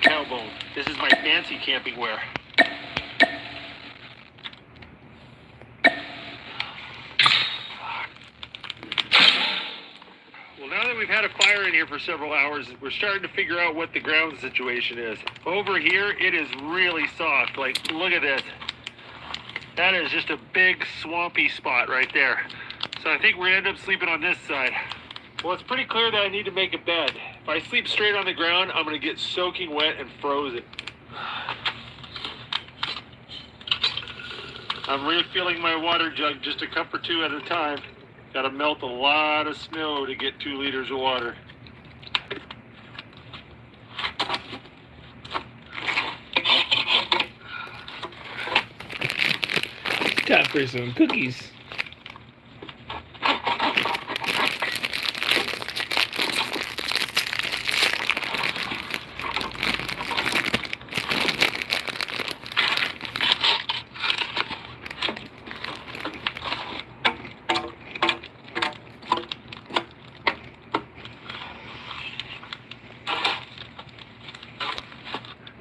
cow bone. This is my fancy camping wear. Well, now that we've had a fire in here for several hours, we're starting to figure out what the ground situation is. Over here, it is really soft. Like, look at this. That is just a big swampy spot right there. So I think we're gonna end up sleeping on this side. Well, it's pretty clear that I need to make a bed. If I sleep straight on the ground, I'm gonna get soaking wet and frozen. I'm refilling my water jug just a cup or two at a time. Gotta melt a lot of snow to get 2 liters of water. Time for some cookies.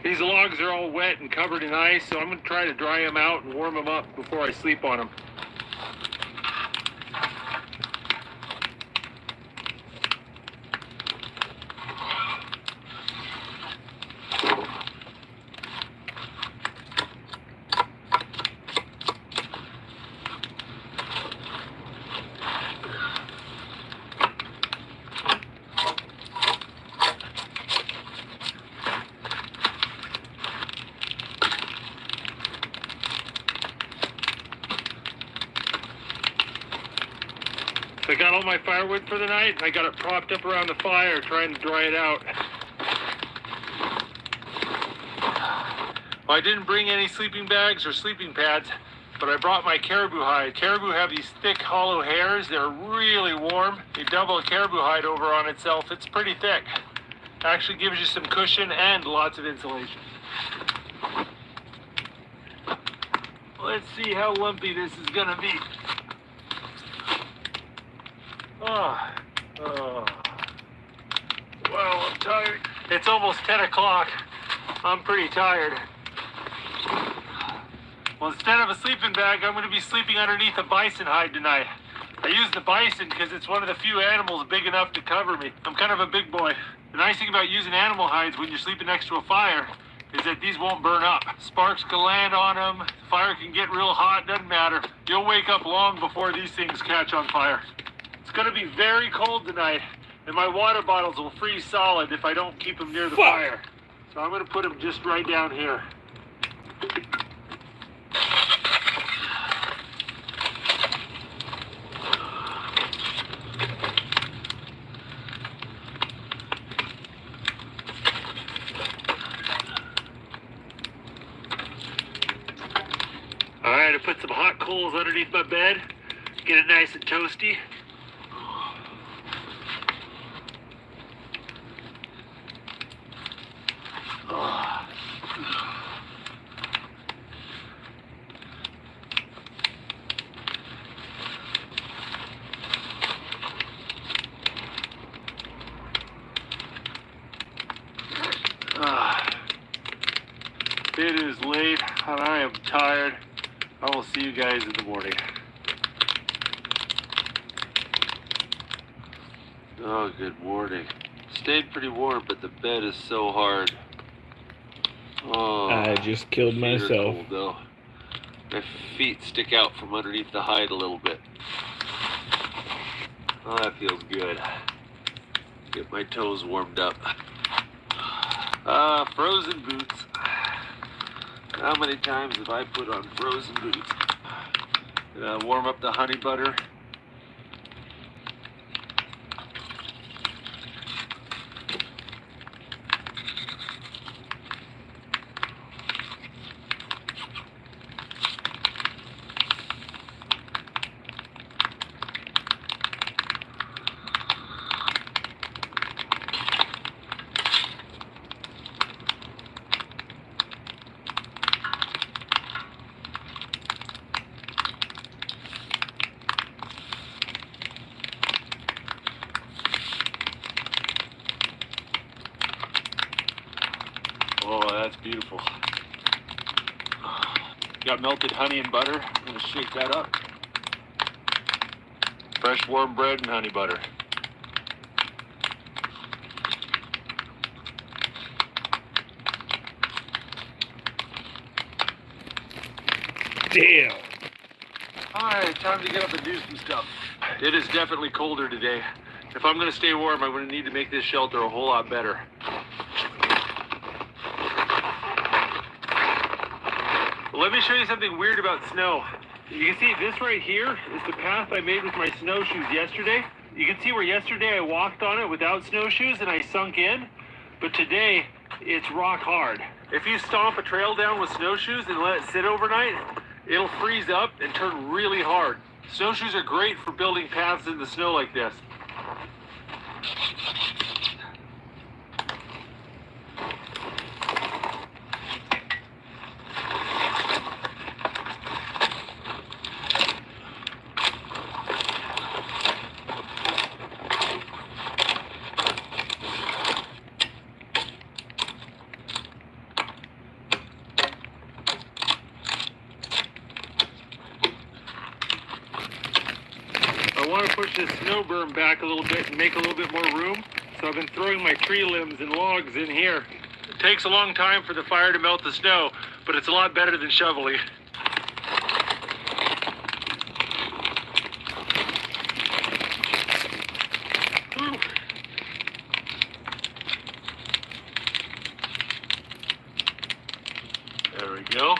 These logs are all wet and covered in ice, so I'm going to try to dry them out and warm them up before I sleep on them. So I got all my firewood for the night, and I got it propped up around the fire trying to dry it out. Well, I didn't bring any sleeping bags or sleeping pads, but I brought my caribou hide. Caribou have these thick, hollow hairs. They're really warm. You double a caribou hide over on itself, it's pretty thick. Actually gives you some cushion and lots of insulation. Let's see how lumpy this is gonna be. Well, I'm tired. It's almost 10 o'clock. I'm pretty tired. Well, instead of a sleeping bag, I'm going to be sleeping underneath a bison hide tonight. I use the bison because it's one of the few animals big enough to cover me. I'm kind of a big boy. The nice thing about using animal hides when you're sleeping next to a fire is that these won't burn up. Sparks can land on them. The fire can get real hot. Doesn't matter. You'll wake up long before these things catch on fire. It's going to be very cold tonight, and my water bottles will freeze solid if I don't keep them near the fire. So I'm going to put them just right down here. All right, I put some hot coals underneath my bed, get it nice and toasty. It is late and I am tired. I will see you guys in the morning. Oh, good morning. Stayed pretty warm, but the bed is so hard. Oh, I just killed feet are myself. cold, though. My feet stick out from underneath the hide a little bit. Oh, that feels good. Get my toes warmed up. Frozen boots. How many times have I put on frozen boots? Warm up the honey butter. that's beautiful. Got melted honey and butter. I'm gonna shake that up. Fresh warm bread and honey butter. Damn. Alright, time to get up and do some stuff. It is definitely colder today. If I'm gonna stay warm, I'm gonna need to make this shelter a whole lot better. Let me show you something weird about snow. You can see this right here is the path I made with my snowshoes yesterday. You can see where yesterday I walked on it without snowshoes and I sunk in, but today it's rock hard. If you stomp a trail down with snowshoes and let it sit overnight, it'll freeze up and turn really hard. Snowshoes are great for building paths in the snow like this. I want to push this snow berm back a little bit and make a little bit more room, so I've been throwing my tree limbs and logs in here. It takes a long time for the fire to melt the snow, but it's a lot better than shoveling. Whew. There we go.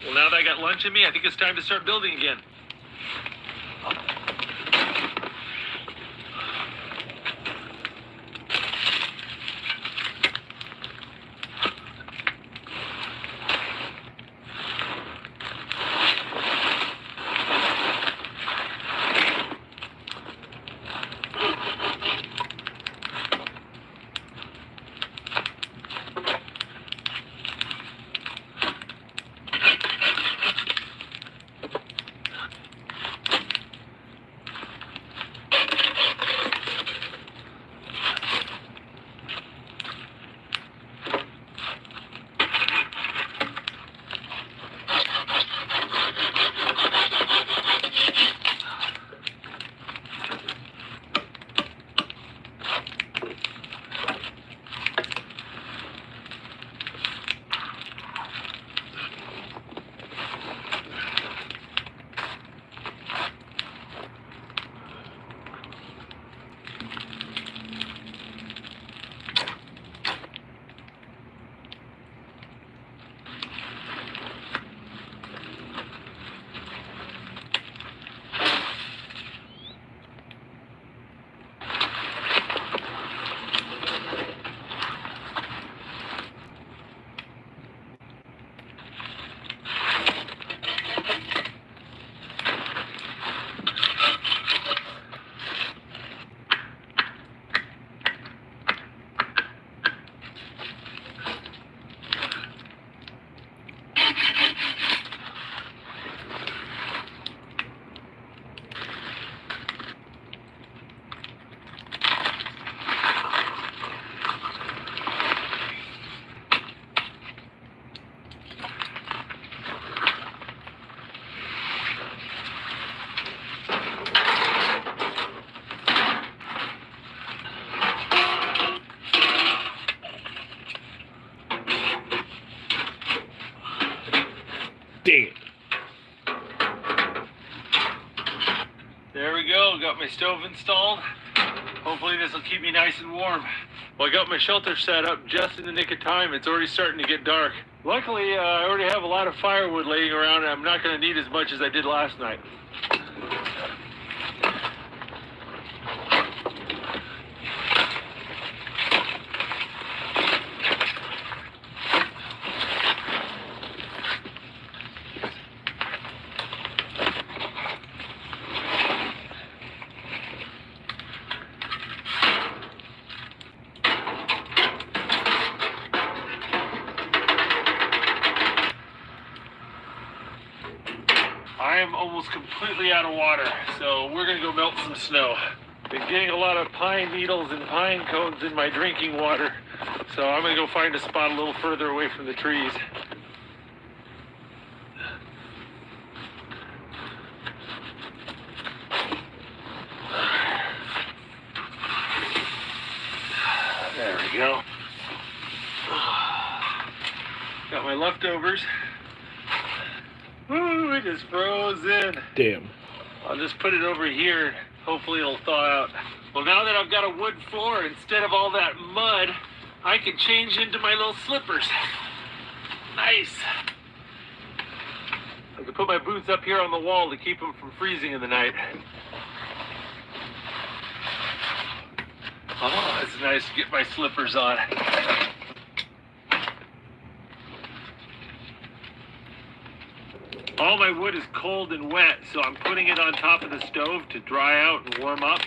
Well, now that I got lunch in me, I think it's time to start building again. Damn. There we go, got my stove installed. Hopefully this will keep me nice and warm. Well, I got my shelter set up just in the nick of time. It's already starting to get dark. Luckily, I already have a lot of firewood laying around and I'm not going to need as much as I did last night. I am almost completely out of water, so we're gonna go melt some snow. Been getting a lot of pine needles and pine cones in my drinking water, so I'm gonna go find a spot a little further away from the trees. There we go. Got my leftovers. Woo, it just froze in. Damn. I'll just put it over here. Hopefully it'll thaw out. Well, now that I've got a wood floor instead of all that mud, I can change into my little slippers. Nice. I can put my boots up here on the wall to keep them from freezing in the night. Oh, it's nice to get my slippers on. All my wood is cold and wet, so I'm putting it on top of the stove to dry out and warm up.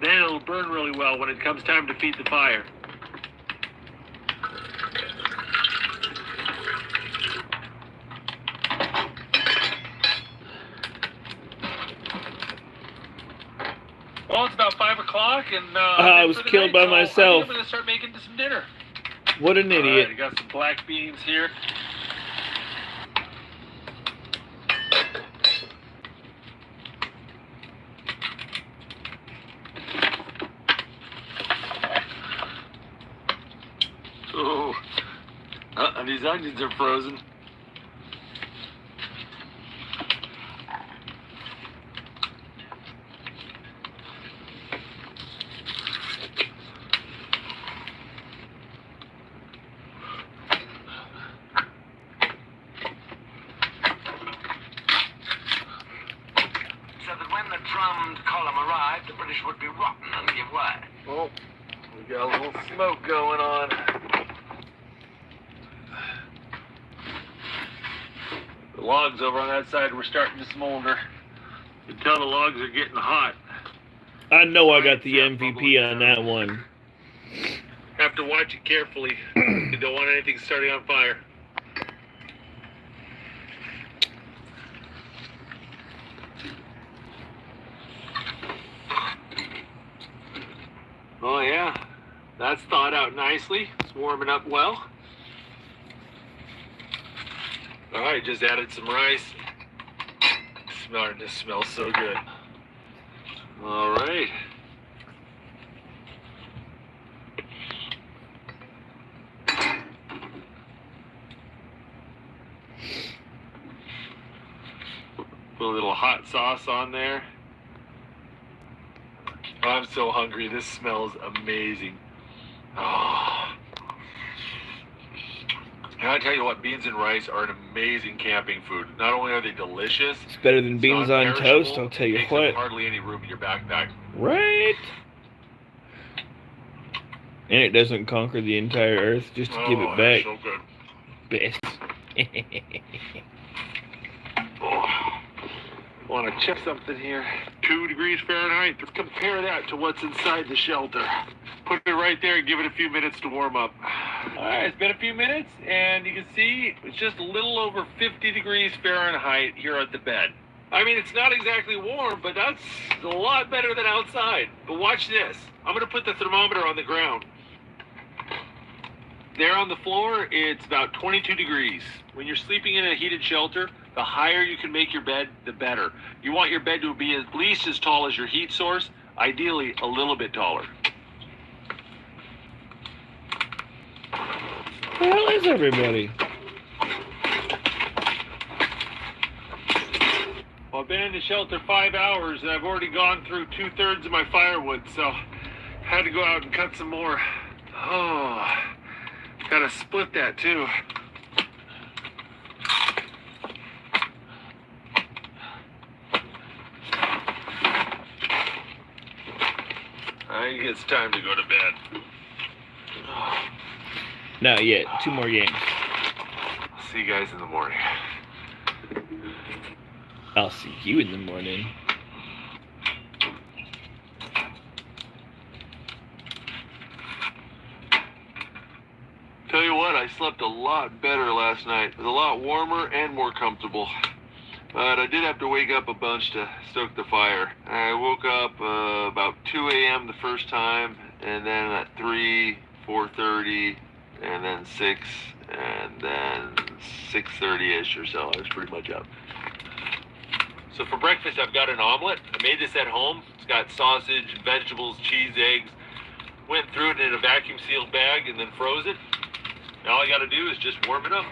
Then it'll burn really well when it comes time to feed the fire. Well, it's about 5 o'clock, and I was killed by myself. I think I'm going to start making some dinner. What an idiot. All right, I got some black beans here. Oh, these onions are frozen. So that when the drummed column arrived, the British would be rotten and give way. Oh, we got a little smoke going on. The logs over on that side were starting to smolder. You can tell the logs are getting hot. I know I got the MVP on that one. Have to watch it carefully. You don't want anything starting on fire. Oh yeah, that's thawed out nicely. It's warming up well. All right, just added some rice. Starting to smell so good. All right. Put a little hot sauce on there. I'm so hungry. This smells amazing. Oh. And I tell you what, beans and rice are an amazing camping food. Not only are they delicious, It's better than beans on toast, I'll tell you takes what. up hardly any room in your backpack. Right? And it doesn't conquer the entire earth just to give it back. So good. Best. Want to check something here. 2 degrees Fahrenheit. Let's compare that to what's inside the shelter. Put it right there and give it a few minutes to warm up. All right, it's been a few minutes, and you can see it's just a little over 50 degrees Fahrenheit here at the bed. I mean, it's not exactly warm, but that's a lot better than outside. But watch this. I'm going to put the thermometer on the ground. There on the floor, it's about 22 degrees. When you're sleeping in a heated shelter, the higher you can make your bed, the better. You want your bed to be at least as tall as your heat source, ideally a little bit taller. Where the hell is everybody? Well, I've been in the shelter 5 hours, and I've already gone through 2/3 of my firewood, so I had to go out and cut some more. Oh, gotta split that too. I think it's time to go to bed. Not yet. 2 more games. See you guys in the morning. I'll see you in the morning. Tell you what, I slept a lot better last night. It was a lot warmer and more comfortable. But I did have to wake up a bunch to stoke the fire. I woke up about 2 a.m. the first time, and then at 3, 4:30, and then 6, and then 6:30-ish or so. I was pretty much up. So for breakfast, I've got an omelet. I made this at home. It's got sausage, vegetables, cheese, eggs. Went through it in a vacuum sealed bag and then froze it. Now all I gotta do is just warm it up.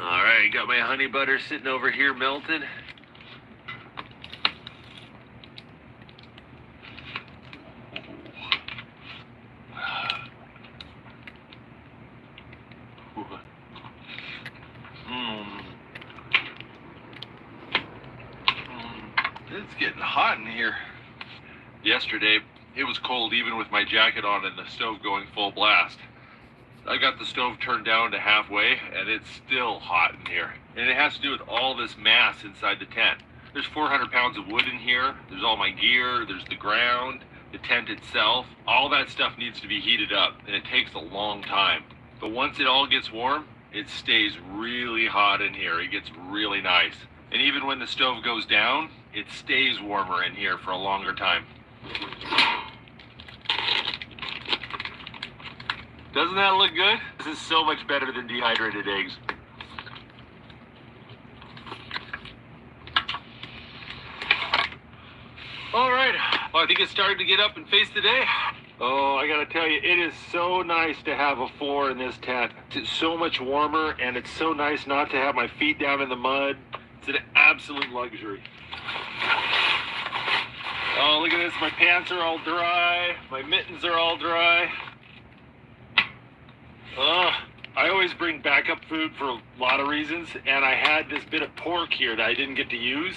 All right, got my honey butter sitting over here melted. It's getting hot in here. Yesterday, it was cold even with my jacket on and the stove going full blast. I got the stove turned down to halfway and it's still hot in here. And it has to do with all this mass inside the tent. There's 400 pounds of wood in here. There's all my gear. There's the ground, the tent itself. All that stuff needs to be heated up and it takes a long time. But once it all gets warm, it stays really hot in here. It gets really nice. And even when the stove goes down, it stays warmer in here for a longer time. Doesn't that look good? This is so much better than dehydrated eggs. All right, well, I think it's starting to get up and face the day. Oh, I gotta tell you, it is so nice to have a floor in this tent. It's so much warmer, and it's so nice not to have my feet down in the mud. It's an absolute luxury. Oh, look at this, my pants are all dry, my mittens are all dry. I always bring backup food for a lot of reasons, and I had this bit of pork here that I didn't get to use,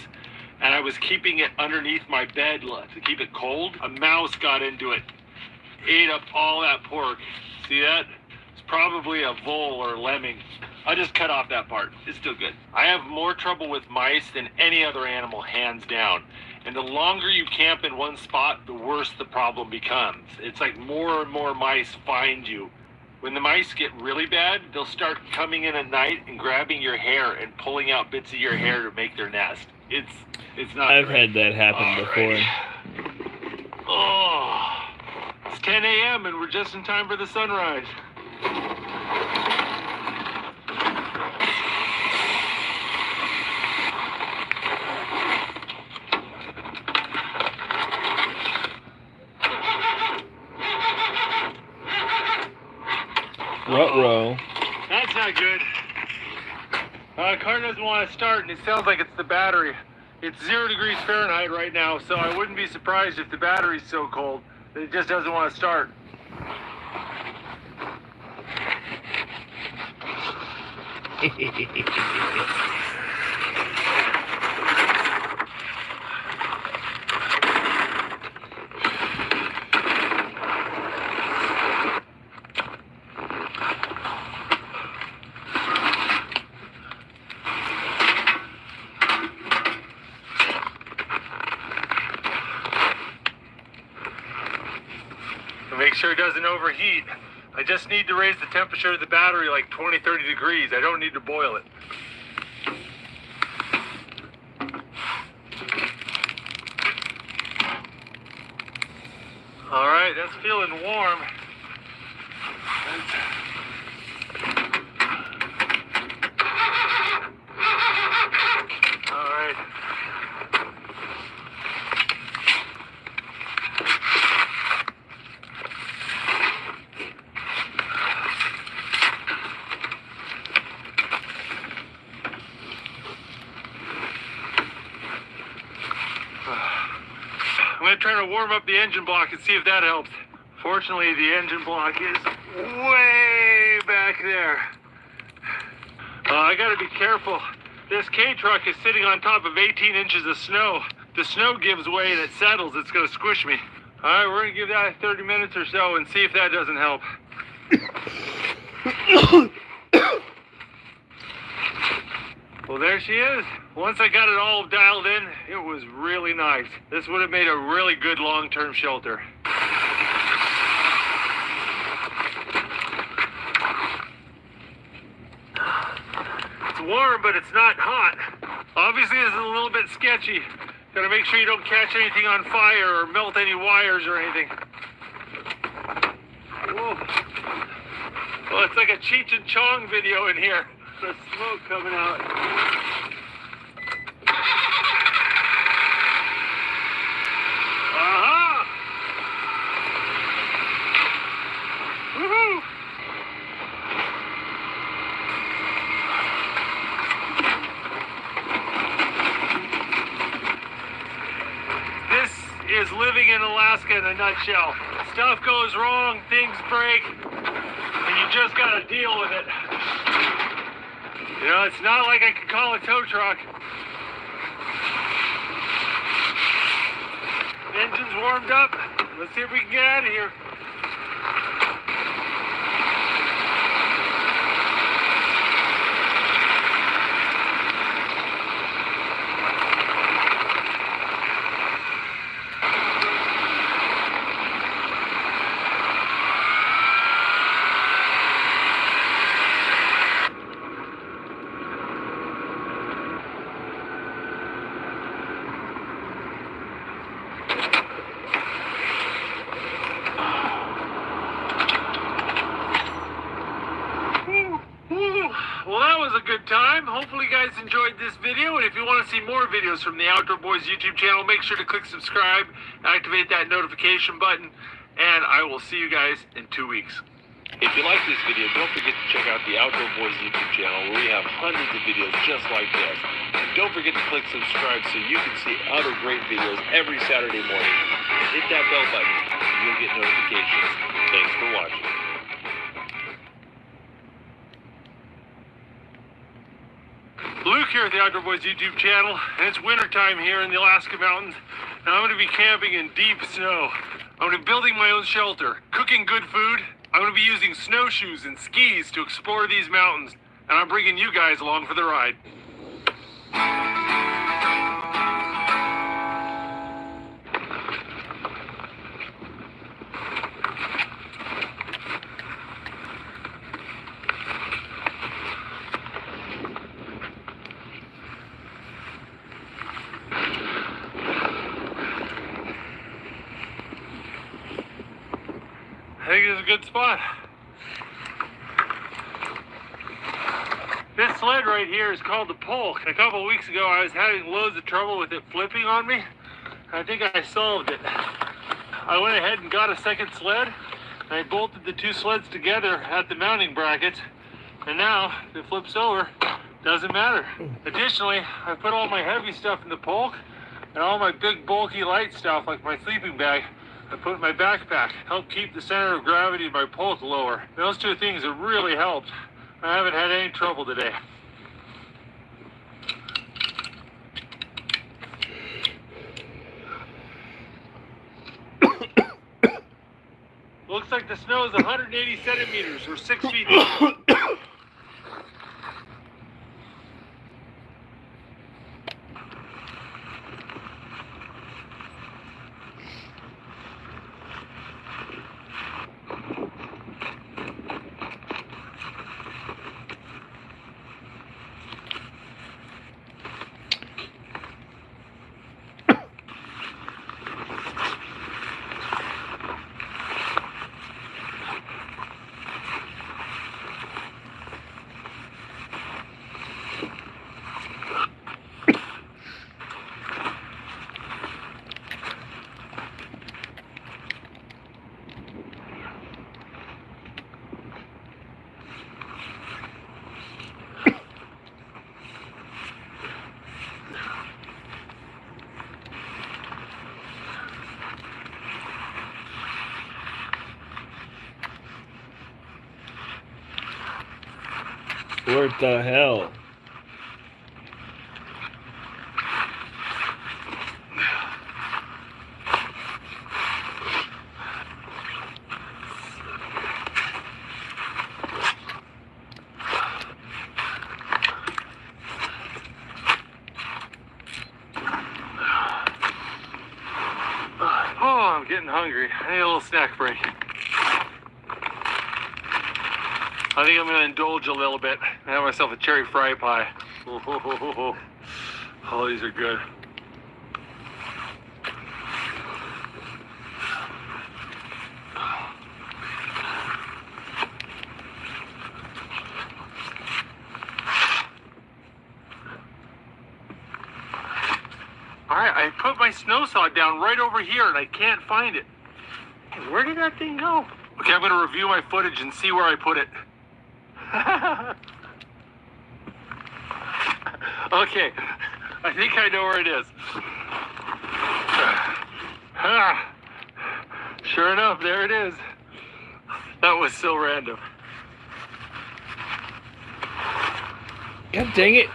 and I was keeping it underneath my bed to keep it cold. A mouse got into it, ate up all that pork. See that? It's probably a vole or a lemming. I just cut off that part. It's still good. I have more trouble with mice than any other animal, hands down. And the longer you camp in one spot, the worse the problem becomes. It's like more and more mice find you. When the mice get really bad, they'll start coming in at night and grabbing your hair and pulling out bits of your hair to make their nest. It's not I've great. had that happen before. Right. Oh, it's 10 a.m. and we're just in time for the sunrise. Ruh-roh. That's not good. Car doesn't want to start, and it sounds like it's the battery. It's 0 degrees Fahrenheit right now, so I wouldn't be surprised if the battery's so cold that it just doesn't want to start. Make sure it doesn't overheat. I just need to raise the temperature of the battery like 20, 30 degrees. I don't need to boil it. All right, that's feeling warm. All right. I'm going to try to warm up the engine block and see if that helps. Fortunately, the engine block is way back there. I got to be careful. This K-truck is sitting on top of 18 inches of snow. The snow gives way and it settles. It's going to squish me. All right, we're going to give that 30 minutes or so and see if that doesn't help. Well, there she is. Once I got it all dialed in, it was really nice. This would have made a really good long-term shelter. warm, but it's not hot. Obviously, this is a little bit sketchy. Gotta make sure you don't catch anything on fire or melt any wires or anything. Whoa. Well, it's like a Cheech and Chong video in here. The smoke coming out. Aha! Woohoo! This is living in Alaska in a nutshell. Stuff goes wrong, things break, and you just gotta deal with it. You know, it's not like I could call a tow truck. Engine's warmed up. Let's see if we can get out of here. Well, that was a good time. Hopefully you guys enjoyed this video, and if you want to see more videos from the Outdoor Boys YouTube channel, make sure to click subscribe, activate that notification button, and I will see you guys in 2 weeks. If you like this video, don't forget to check out the Outdoor Boys YouTube channel where we have hundreds of videos just like this. And don't forget to click subscribe so you can see other great videos every Saturday morning. Hit that bell button and you'll get notifications. Thanks for watching. Luke here at the Outdoor Boys YouTube channel, and it's wintertime here in the Alaska mountains. Now I'm going to be camping in deep snow. I'm going to be building my own shelter, cooking good food. I'm going to be using snowshoes and skis to explore these mountains, and I'm bringing you guys along for the ride. I think it's a good spot. This sled right here is called the Polk. A couple of weeks ago I was having loads of trouble with it flipping on me. I think I solved it. I went ahead and got a second sled, and I bolted the two sleds together at the mounting brackets, and now if it flips over, doesn't matter. Additionally, I put all my heavy stuff in the Polk, and all my big bulky light stuff like my sleeping bag I put in my backpack. Help keep the center of gravity of my Polk lower. Those two things have really helped. I haven't had any trouble today. Looks like the snow is 180 centimeters or 6 feet deep. What the hell? Oh, I'm getting hungry. I need a little snack break. I think I'm going to indulge a little bit and have myself a cherry fry pie. Oh, these are good. Alright, I put my snow saw down right over here and I can't find it. Where did that thing go? Okay, I'm going to review my footage and see where I put it. Okay, I think I know where it is. Sure enough, there it is. That was so random. God dang it.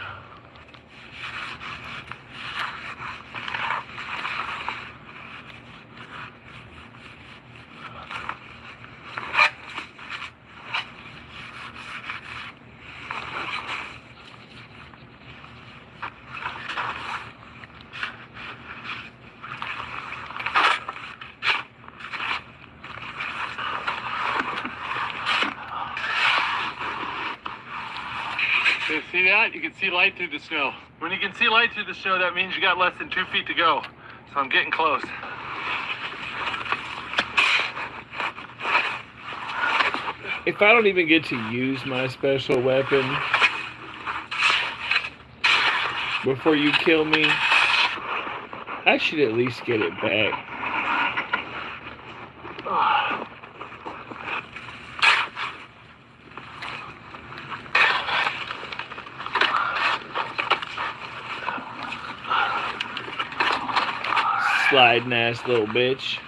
Okay, see that? You can see light through the snow. When you can see light through the snow, that means you got less than 2 feet to go. So I'm getting close. If I don't even get to use my special weapon before you kill me, I should at least get it back. Sliding ass little bitch.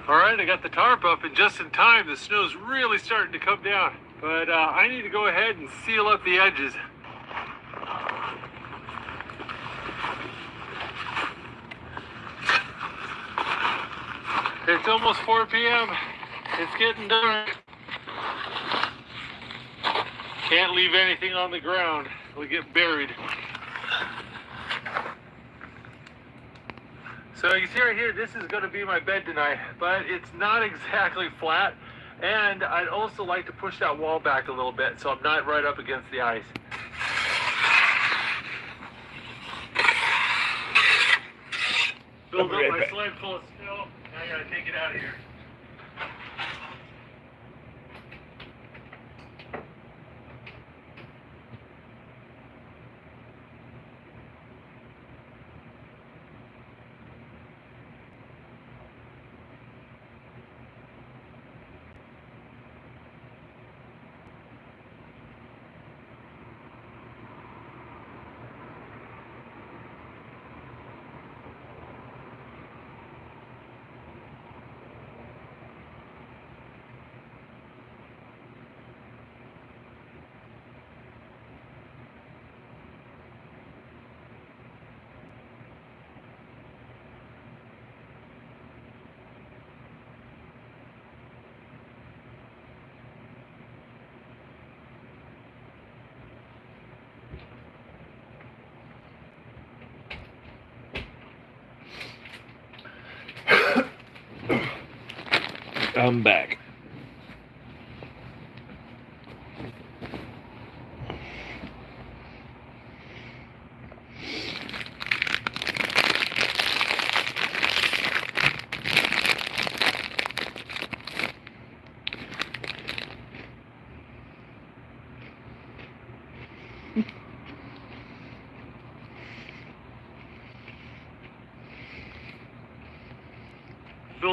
Alright, I got the tarp up, and just in time, the snow's really starting to come down. But I need to go ahead and seal up the edges. It's almost 4 p.m. It's getting dark. Can't leave anything on the ground. It'll get buried. So you can see right here, this is going to be my bed tonight, but it's not exactly flat, and I'd also like to push that wall back a little bit so I'm not right up against the ice. Filled up my sled full of snow, now I gotta take it out of here. I'm back.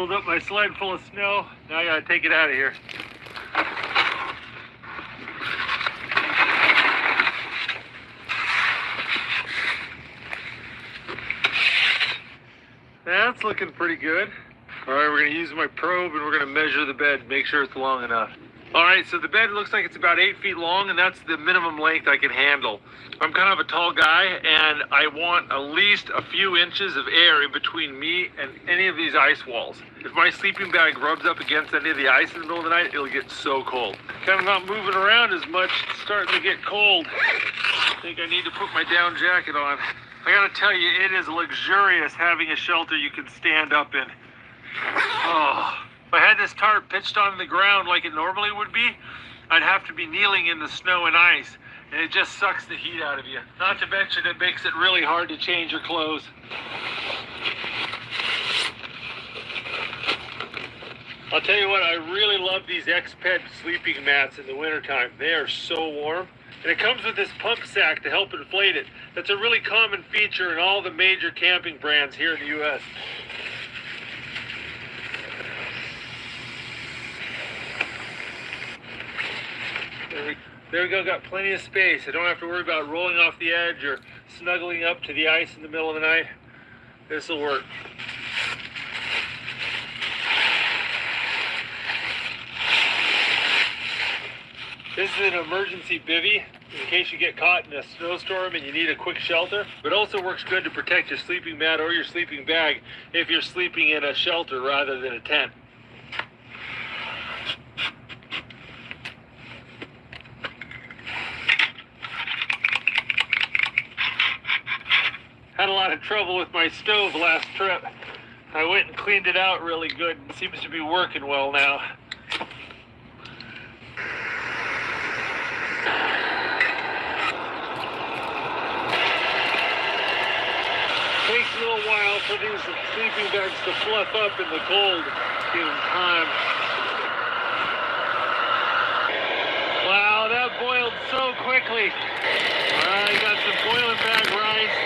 filled up my sled full of snow. Now I gotta take it out of here. That's looking pretty good. All right, we're gonna use my probe and we're gonna measure the bed, make sure it's long enough. All right, so the bed looks like it's about 8 feet long, and that's the minimum length I can handle. I'm kind of a tall guy, and I want at least a few inches of air in between me and any of these ice walls. If my sleeping bag rubs up against any of the ice in the middle of the night, it'll get so cold. Kind of not moving around as much, it's starting to get cold. I think I need to put my down jacket on. I gotta tell you, it is luxurious having a shelter you can stand up in. Oh. If I had this tarp pitched onto the ground like it normally would be, I'd have to be kneeling in the snow and ice, and it just sucks the heat out of you. Not to mention it makes it really hard to change your clothes. I'll tell you what, I really love these X-Ped sleeping mats in the wintertime. They are so warm. And it comes with this pump sack to help inflate it. That's a really common feature in all the major camping brands here in the U.S. There we go, got plenty of space. I don't have to worry about rolling off the edge or snuggling up to the ice in the middle of the night. This will work. This is an emergency bivvy in case you get caught in a snowstorm and you need a quick shelter. But it also works good to protect your sleeping mat or your sleeping bag if you're sleeping in a shelter rather than a tent. Had a lot of trouble with my stove last trip. I went and cleaned it out really good. It seems to be working well now. Takes a little while for these sleeping bags to fluff up in the cold. Give them time. Wow, that boiled so quickly. All right, got some boiling bag rice.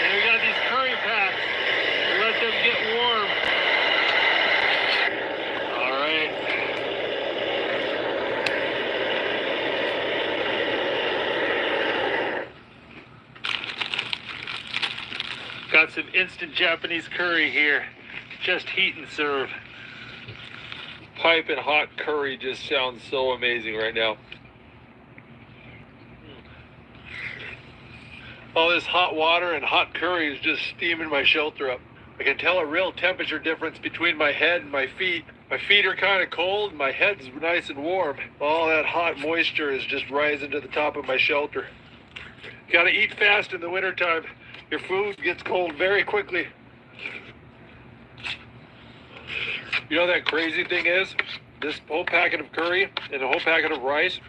And we got these curry packs. Let them get warm. All right. Got some instant Japanese curry here. Just heat and serve. Piping hot curry just sounds so amazing right now. All this hot water and hot curry is just steaming my shelter up. I can tell a real temperature difference between my head and my feet. My feet are kind of cold, my head's nice and warm. All that hot moisture is just rising to the top of my shelter. Gotta eat fast in the wintertime. Your food gets cold very quickly. You know that crazy thing is? This whole packet of curry and a whole packet of rice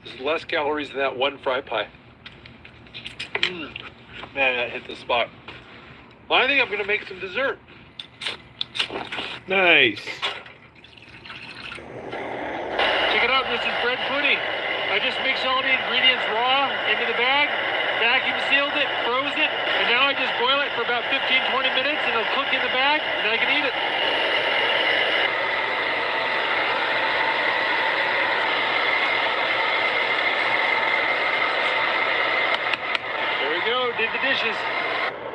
is less calories than that one fry pie. Man, that hit the spot. Well, I think I'm going to make some dessert. Nice. Check it out, this is bread pudding. I just mixed all the ingredients raw into the bag, vacuum sealed it, froze it, and now I just boil it for about 15-20 minutes and it'll cook in the bag and I can eat it. Did the dishes.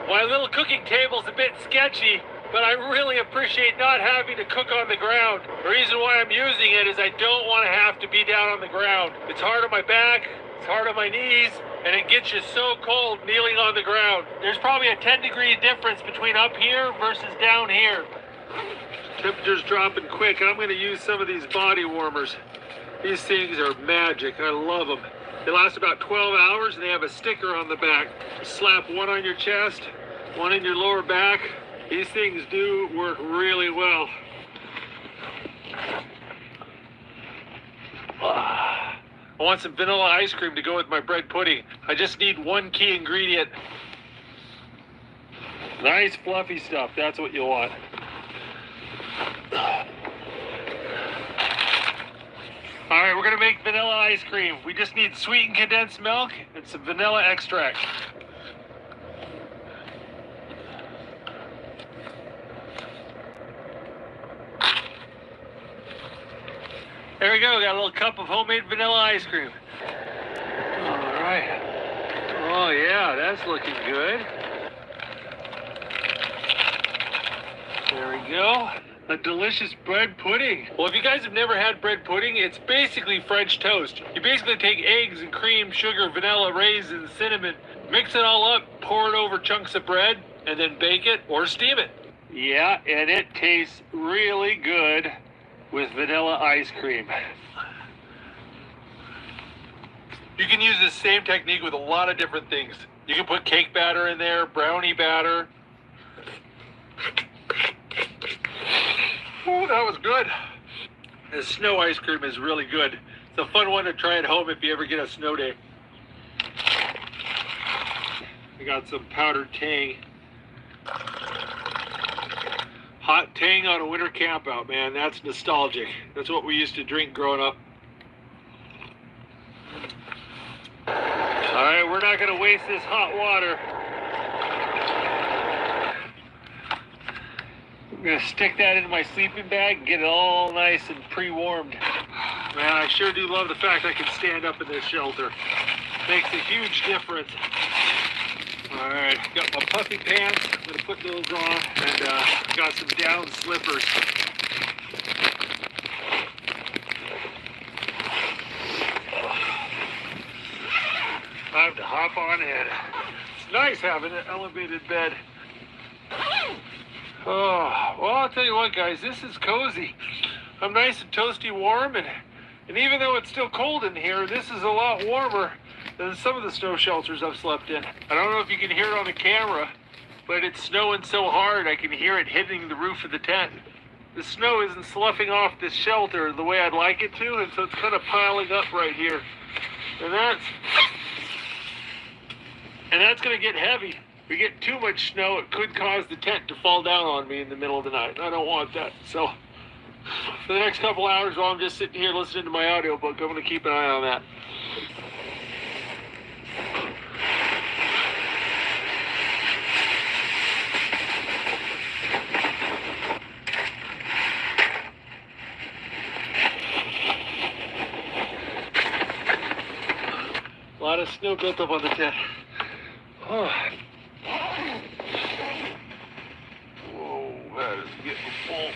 My little cooking table's a bit sketchy, but I really appreciate not having to cook on the ground. The reason why I'm using it is I don't want to have to be down on the ground. It's hard on my back, it's hard on my knees, and it gets you so cold kneeling on the ground. There's probably a 10-degree difference between up here versus down here. Temperature's dropping quick, and I'm going to use some of these body warmers. These things are magic. I love them. They last about 12 hours and they have a sticker on the back. Slap one on your chest, one in your lower back. These things do work really well. I want some vanilla ice cream to go with my bread pudding. I just need one key ingredient. Nice fluffy stuff, that's what you'll want. All right, we're gonna make vanilla ice cream. We just need sweetened condensed milk and some vanilla extract. There we go. Got a little cup of homemade vanilla ice cream. All right. Oh yeah, that's looking good. There we go. A delicious bread pudding. Well, if you guys have never had bread pudding, it's basically French toast. You basically take eggs and cream, sugar, vanilla, raisins, cinnamon, mix it all up, pour it over chunks of bread, and then bake it or steam it. Yeah, and it tastes really good with vanilla ice cream. You can use this same technique with a lot of different things. You can put cake batter in there, brownie batter. Oh, that was good. The snow ice cream is really good. It's a fun one to try at home if you ever get a snow day. I got some powdered Tang. Hot Tang on a winter camp out, man. That's nostalgic. That's what we used to drink growing up. All right, we're not going to waste this hot water. I'm going to stick that into my sleeping bag and get it all nice and pre-warmed. Man, I sure do love the fact I can stand up in this shelter. Makes a huge difference. All right, got my puffy pants. I'm going to put those on, and got some down slippers. Time to hop on in. It's nice having an elevated bed. Oh, well, I'll tell you what, guys, this is cozy. I'm nice and toasty warm, and even though it's still cold in here, this is a lot warmer than some of the snow shelters I've slept in. I don't know if you can hear it on the camera, but it's snowing so hard I can hear it hitting the roof of the tent. The snow isn't sloughing off this shelter the way I'd like it to, and so it's kind of piling up right here. And that's going to get heavy. If we get too much snow, it could cause the tent to fall down on me in the middle of the night. I don't want that. So for the next couple hours while I'm just sitting here listening to my audiobook, I'm going to keep an eye on that. A lot of snow built up on the tent. Oh. Whoa, that is getting full.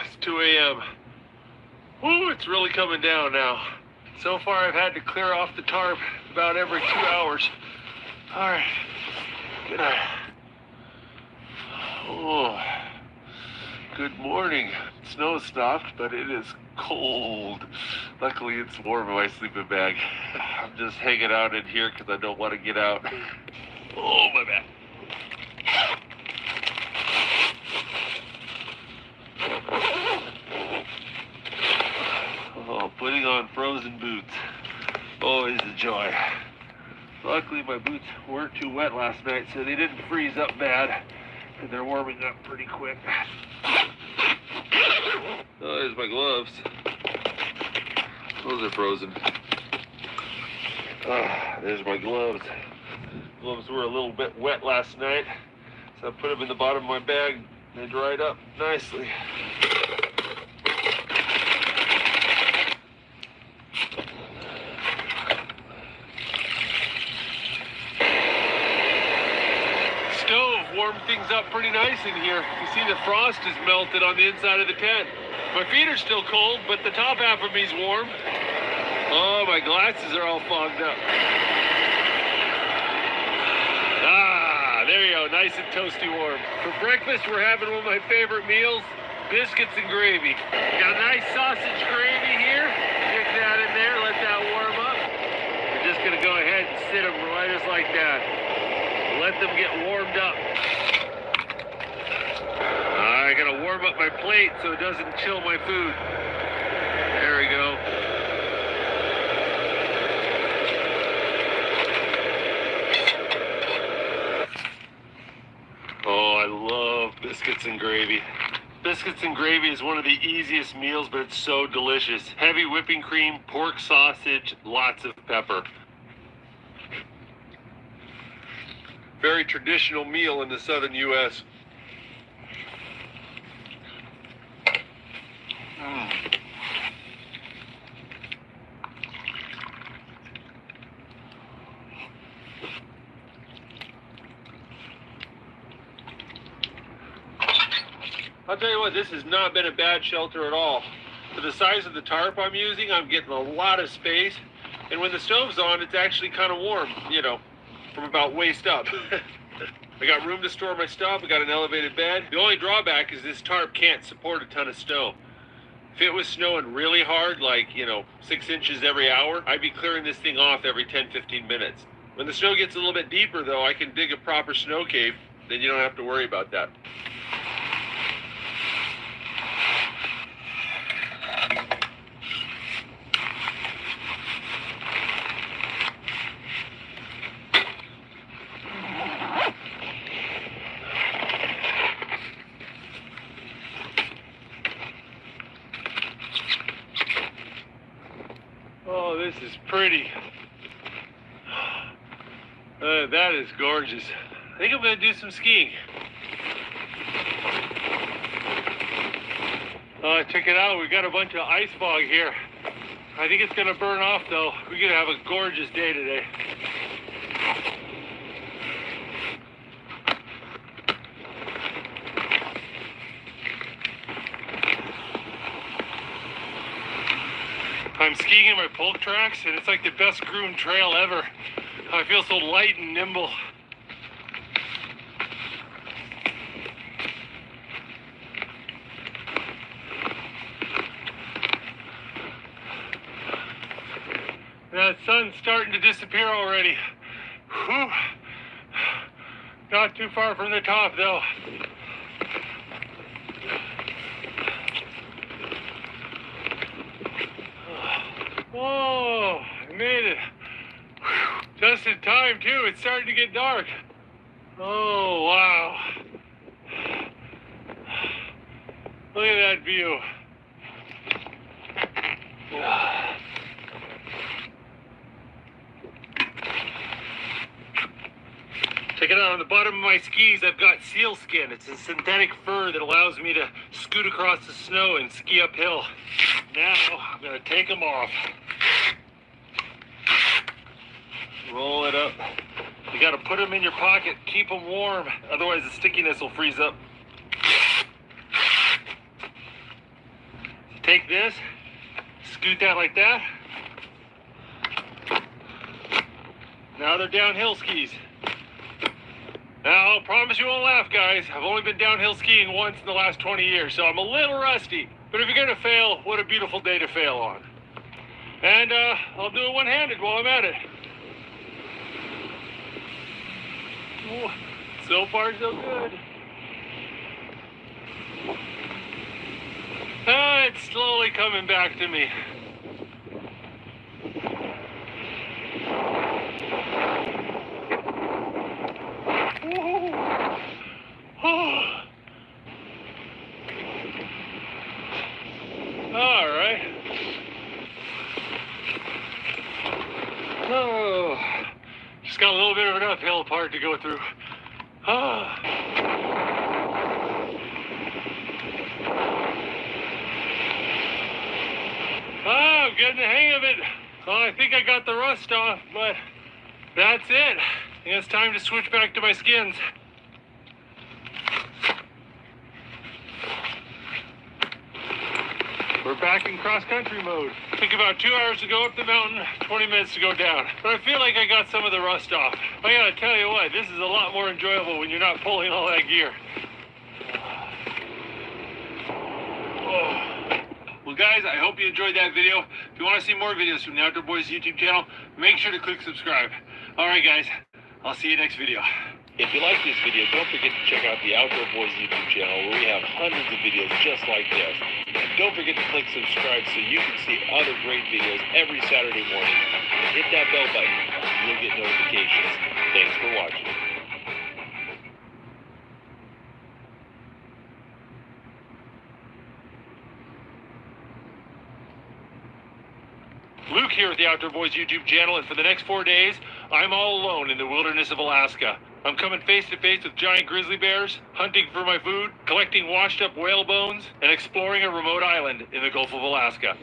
It's 2 a.m. Woo, it's really coming down now. So far, I've had to clear off the tarp about every 2 hours. All right, good night. Oh. Good morning. Snow stopped, but it is cold. Luckily, it's warm in my sleeping bag. I'm just hanging out in here because I don't want to get out. Oh, my back. Oh, putting on frozen boots. Always a joy. Luckily, my boots weren't too wet last night, so they didn't freeze up bad. And they're warming up pretty quick. Oh, there's my gloves. Those are frozen. There's my gloves. Gloves were a little bit wet last night, so I put them in the bottom of my bag. They dried up nicely. Warm things up pretty nice in here. You see the frost is melted on the inside of the tent. My feet are still cold, but the top half of me's warm. Oh, my glasses are all fogged up. There you go, nice and toasty warm. For breakfast, we're having one of my favorite meals, biscuits and gravy. Got a nice sausage gravy here. Stick that in there, let that warm up. We're just gonna go ahead and sit them right just like that. Let them get warmed up. I gotta warm up my plate so it doesn't chill my food. There we go. Oh, I love biscuits and gravy. Biscuits and gravy is one of the easiest meals, but it's so delicious. Heavy whipping cream, pork sausage, lots of pepper. very traditional meal in the southern U.S. I'll tell you what, this has not been a bad shelter at all. For the size of the tarp I'm using, I'm getting a lot of space. And when the stove's on, it's actually kind of warm, you know, from about waist up. I got room to store my stuff. I got an elevated bed. The only drawback is this tarp can't support a ton of snow. If it was snowing really hard, like, 6 inches every hour, I'd be clearing this thing off every 10-15 minutes. When the snow gets a little bit deeper, though, I can dig a proper snow cave. Then you don't have to worry about that. Oh, this is pretty. That is gorgeous. I think I'm going to do some skiing. Check it out. We got a bunch of ice fog here. I think it's going to burn off, though. We're going to have a gorgeous day today. I'm skiing in my Polk tracks, and it's like the best groomed trail ever. I feel so light and nimble. That sun's starting to disappear already. Whew. Not too far from the top, though. Oh, I made it. Just in time, too. It's starting to get dark. Oh, wow. Look at that view. Check it out. On the bottom of my skis, I've got seal skin. It's a synthetic fur that allows me to scoot across the snow and ski uphill. Now, I'm going to take them off. Roll it up. You got to put them in your pocket. Keep them warm. Otherwise, the stickiness will freeze up. Take this. Scoot that like that. Now they're downhill skis. Now, I promise you won't laugh, guys. I've only been downhill skiing once in the last 20 years, so I'm a little rusty. But if you're going to fail, what a beautiful day to fail on. And I'll do it one-handed while I'm at it. Oh, so far, so good. It's slowly coming back to me. Oh. All right. Oh, just got a little bit of an uphill part to go through. Oh. I'm getting the hang of it. Well, I think I got the rust off, but that's it. I think it's time to switch back to my skins. We're back in cross-country mode. Took about 2 hours to go up the mountain, 20 minutes to go down. But I feel like I got some of the rust off. I gotta tell you what, this is a lot more enjoyable when you're not pulling all that gear. Oh. Well, guys, I hope you enjoyed that video. If you want to see more videos from the Outdoor Boys YouTube channel, make sure to click subscribe. All right, guys, I'll see you next video. If you like this video, don't forget to check out the Outdoor Boys YouTube channel where we have hundreds of videos just like this. And don't forget to click subscribe so you can see other great videos every Saturday morning. And hit that bell button and you'll get notifications. Thanks for watching. Luke here with the Outdoor Boys YouTube channel, and for the next 4 days, I'm all alone in the wilderness of Alaska. I'm coming face to face with giant grizzly bears, hunting for my food, collecting washed up whale bones, and exploring a remote island in the Gulf of Alaska.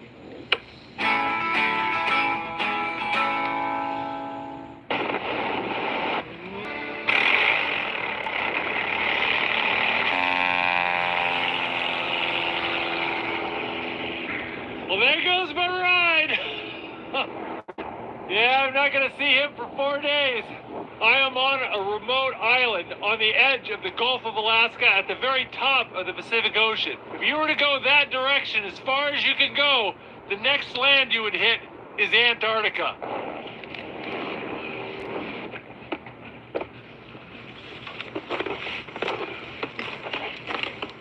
Well, there goes my ride. Yeah, I'm not going to see him for 4 days. I am on a remote island on the edge of the Gulf of Alaska at the very top of the Pacific Ocean. If you were to go that direction as far as you can go, the next land you would hit is Antarctica.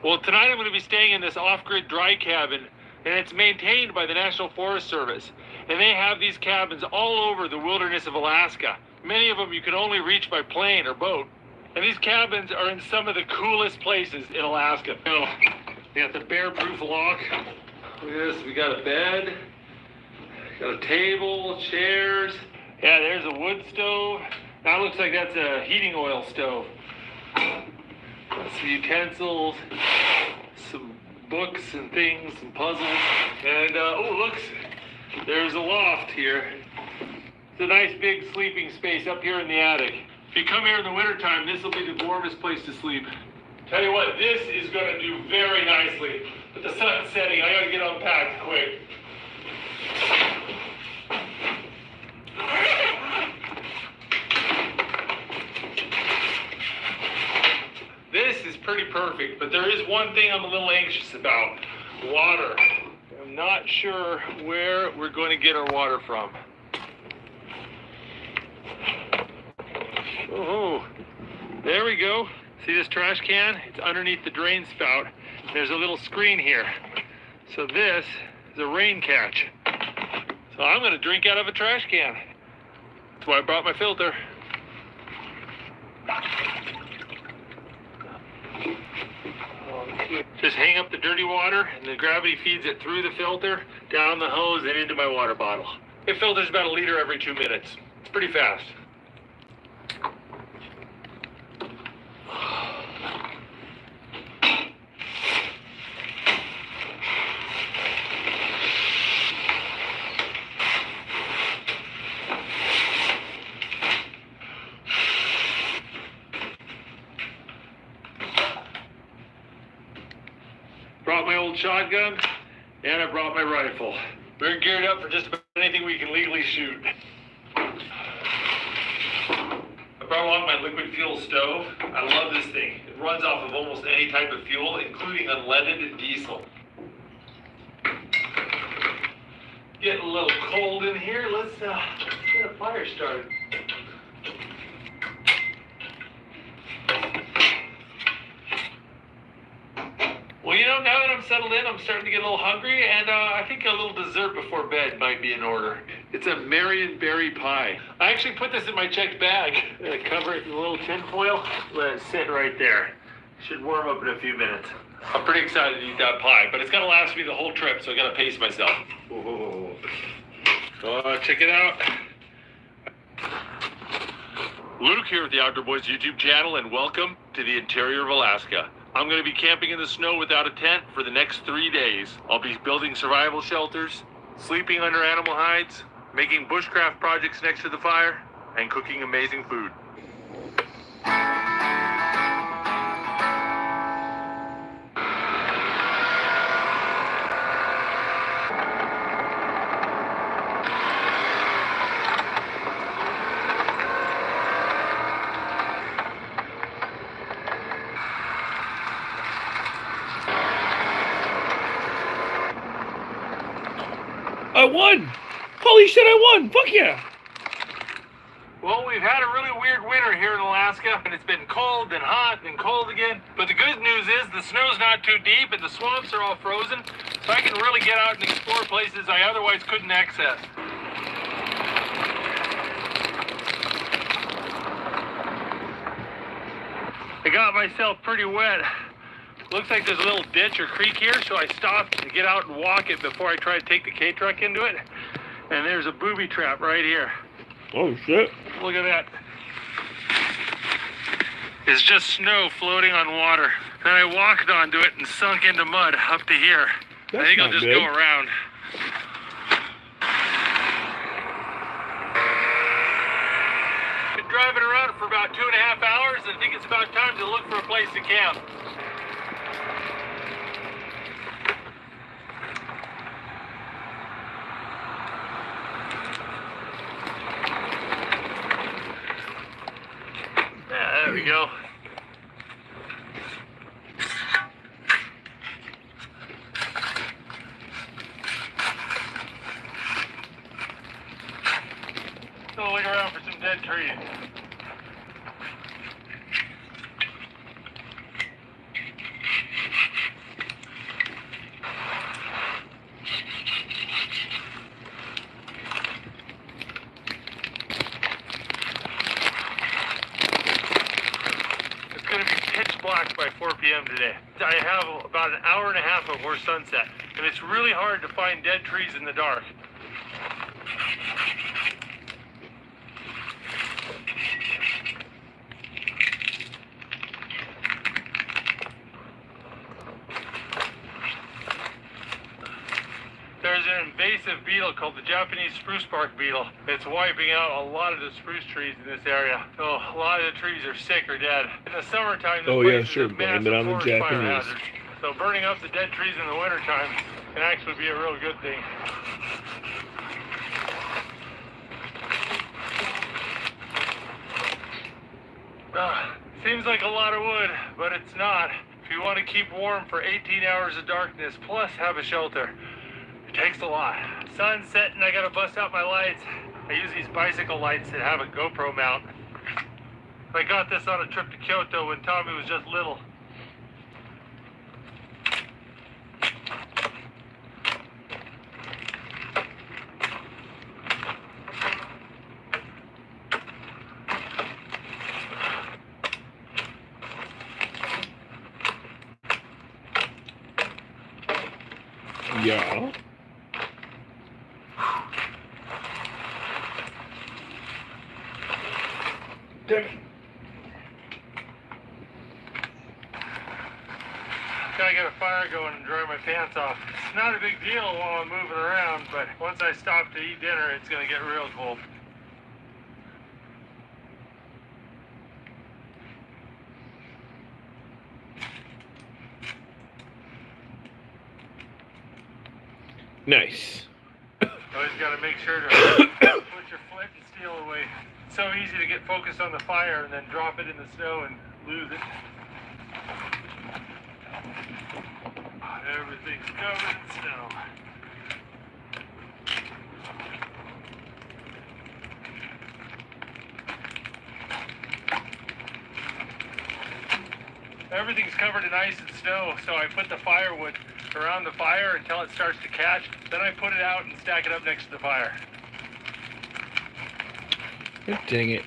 Well, tonight I'm going to be staying in this off-grid dry cabin, and it's maintained by the National Forest Service. And they have these cabins all over the wilderness of Alaska. Many of them you can only reach by plane or boat. And these cabins are in some of the coolest places in Alaska. You know, we got the bear-proof lock. Look at this, we got a bed, got a table, chairs. Yeah, there's a wood stove. That looks like that's a heating oil stove. Some utensils, some books and things, some puzzles. And, oh, look, there's a loft here. It's a nice big sleeping space up here in the attic. If you come here in the wintertime, this will be the warmest place to sleep. Tell you what, this is going to do very nicely. With the sun setting, I got to get unpacked quick. This is pretty perfect, but there is one thing I'm a little anxious about. Water. I'm not sure where we're going to get our water from. Oh, there we go. See this trash can? It's underneath the drain spout. There's a little screen here. So this is a rain catch. So I'm going to drink out of a trash can. That's why I brought my filter. Just hang up the dirty water, and the gravity feeds it through the filter, down the hose, and into my water bottle. It filters about 1 liter every 2 minutes. It's pretty fast. Brought my old shotgun, and I brought my rifle. We're geared up for just about anything we can legally shoot. I brought along my liquid fuel stove. I love this thing. It runs off of almost any type of fuel, including unleaded diesel. Getting a little cold in here. Let's get a fire started. Well, you know, now that I'm settled in, I'm starting to get a little hungry, and I think a little dessert before bed might be in order. It's a Marion berry pie. I actually put this in my checked bag. I'm gonna cover it in a little tin foil. Let it sit right there. Should warm up in a few minutes. I'm pretty excited to eat that pie, but it's gonna last me the whole trip, so I gotta pace myself. Ooh. Check it out. Luke here with the Outdoor Boys YouTube channel, and welcome to the interior of Alaska. I'm going to be camping in the snow without a tent for the next 3 days. I'll be building survival shelters, sleeping under animal hides, making bushcraft projects next to the fire, and cooking amazing food. I won! Holy shit, I won! Fuck yeah! Well, we've had a really weird winter here in Alaska, and it's been cold and hot and cold again. But the good news is the snow's not too deep and the swamps are all frozen, so I can really get out and explore places I otherwise couldn't access. I got myself pretty wet. Looks like there's a little ditch or creek here, so I stopped to get out and walk it before I try to take the K-truck into it. And there's a booby trap right here. Oh shit. Look at that. is just snow floating on water. Then I walked onto it and sunk into mud up to here. That's I think I'll not just good. go around. Been driving around for about 2.5 hours. I think it's about time to look for a place to camp. Yeah, there we go. Go look around for some dead trees. It's going to be pitch black by 4 p.m. today. I have about an hour and a half before sunset, and it's really hard to find dead trees in the dark. There's an invasive beetle called the Japanese spruce bark beetle. It's wiping out a lot of the spruce trees in this area. So a lot of the trees are sick or dead. In the summertime, this place is a blame it massive on the forest fire Japanese. hazard. So burning up the dead trees in the wintertime can actually be a real good thing. Seems like a lot of wood, but it's not. If you want to keep warm for 18 hours of darkness, plus have a shelter, it takes a lot. Sun's setting, I gotta bust out my lights. I use these bicycle lights that have a GoPro mount. I got this on a trip to Kyoto when Tommy was just little. Yeah. Damn it. Gotta get a fire going and dry my pants off. It's not a big deal while I'm moving around, but once I stop to eat dinner, it's gonna get real cold. Nice. Always gotta make sure to put your flint and steel away. It's so easy to get focused on the fire and then drop it in the snow and lose it. Everything's covered in snow. Everything's covered in ice and snow, so I put the firewood around the fire until it starts to catch. Then I put it out and stack it up next to the fire. Dang it.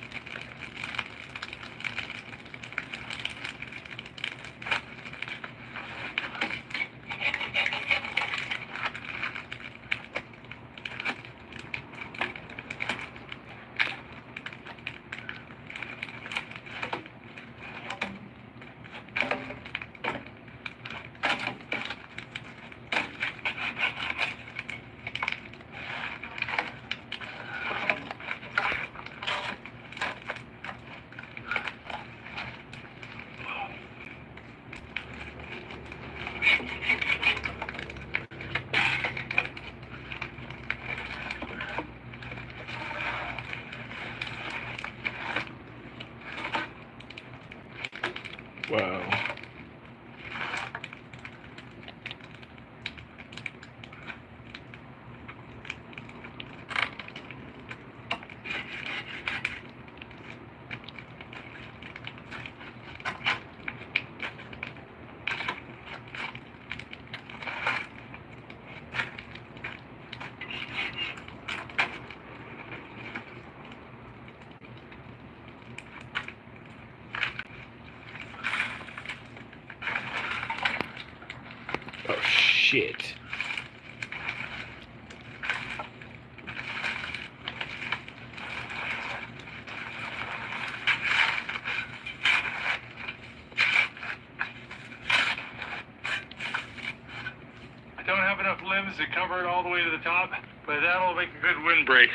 Wow. Oh, shit. trims to cover it all the way to the top, but that'll make a good windbreak.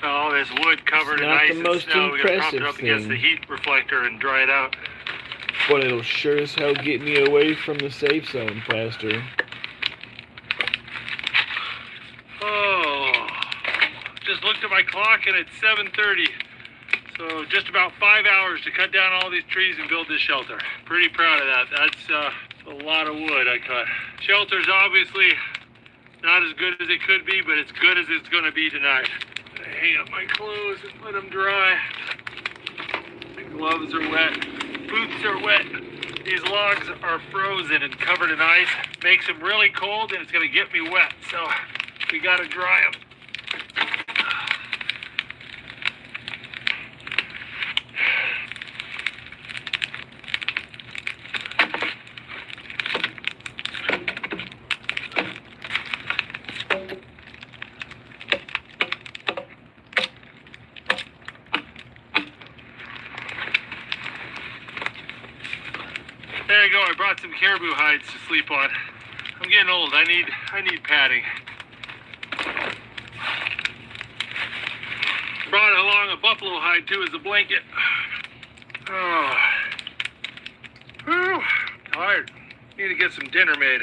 Oh, this wood covered in Not ice the and most snow. We're gonna prop it impressive up against the thing. heat reflector and dry it out. But it'll sure as hell get me away from the safe zone faster. Oh, just looked at my clock and it's 7:30. So just about 5 hours to cut down all these trees and build this shelter. Pretty proud of that. That's a lot of wood I cut. Shelter's obviously not as good as it could be, but it's good as it's going to be tonight. I hang up my clothes and let them dry. My gloves are wet. Boots are wet. These logs are frozen and covered in ice. Makes them really cold and it's going to get me wet. So we got to dry them. There you go. I brought some caribou hides to sleep on. I'm getting old. I need padding. Brought along a buffalo hide too as a blanket. Oh, whew, tired. Need to get some dinner made.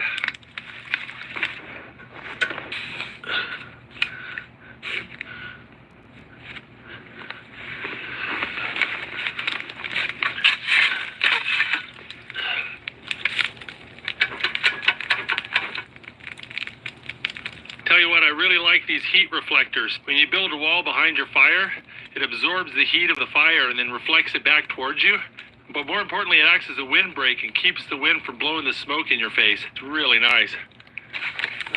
Tell you what, I really like these heat reflectors. When you build a wall behind your fire, it absorbs the heat of the fire and then reflects it back towards you. But more importantly, it acts as a windbreak and keeps the wind from blowing the smoke in your face. It's really nice.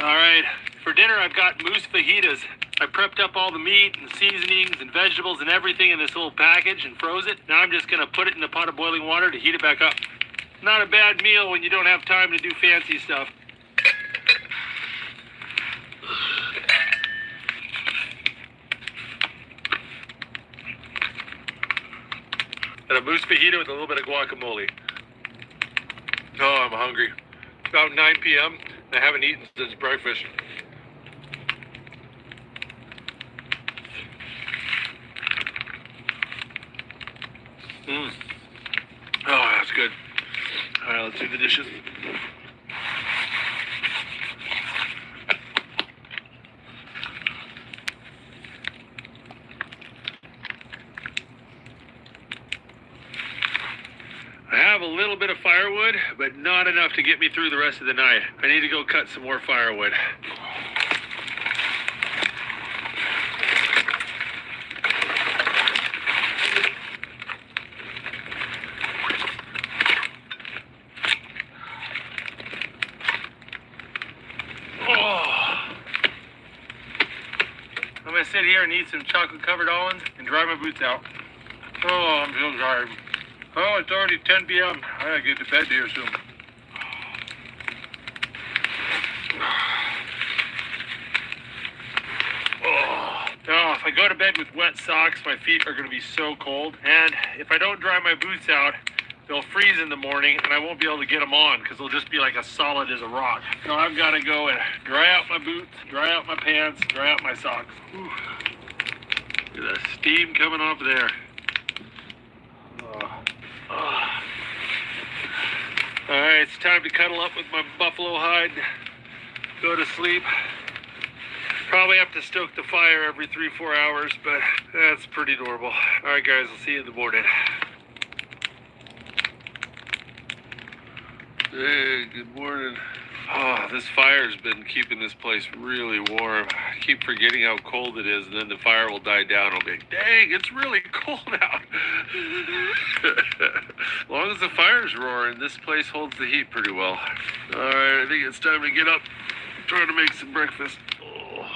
All right, for dinner I've got moose fajitas. I prepped up all the meat and seasonings and vegetables and everything in this little package and froze it. Now I'm just gonna put it in a pot of boiling water to heat it back up. Not a bad meal when you don't have time to do fancy stuff. And a moose fajita with a little bit of guacamole. Oh, I'm hungry. It's about 9 p.m. and I haven't eaten since breakfast. Oh, that's good. All right, let's do the dishes. I have a little bit of firewood, but not enough to get me through the rest of the night. I need to go cut some more firewood. I'm gonna sit here and eat some chocolate-covered almonds and dry my boots out. Oh, I'm so tired. Oh, it's already 10 p.m. I gotta get to bed here soon. Oh, if I go to bed with wet socks, my feet are gonna be so cold. And if I don't dry my boots out, they'll freeze in the morning and I won't be able to get them on because they'll just be like as solid as a rock. So I've got to go and dry out my boots, dry out my pants, dry out my socks. Whew. Look at the steam coming off there. All right, it's time to cuddle up with my buffalo hide, go to sleep. Probably have to stoke the fire every 3-4 hours, but that's pretty normal. All right, guys, I'll see you in the morning. Hey, good morning. Oh, this fire's been keeping this place really warm. I keep forgetting how cold it is, and then the fire will die down. I'll be like, dang, it's really cold out. As long as the fire's roaring, this place holds the heat pretty well. All right, I think it's time to get up. I'm trying to make some breakfast. Oh.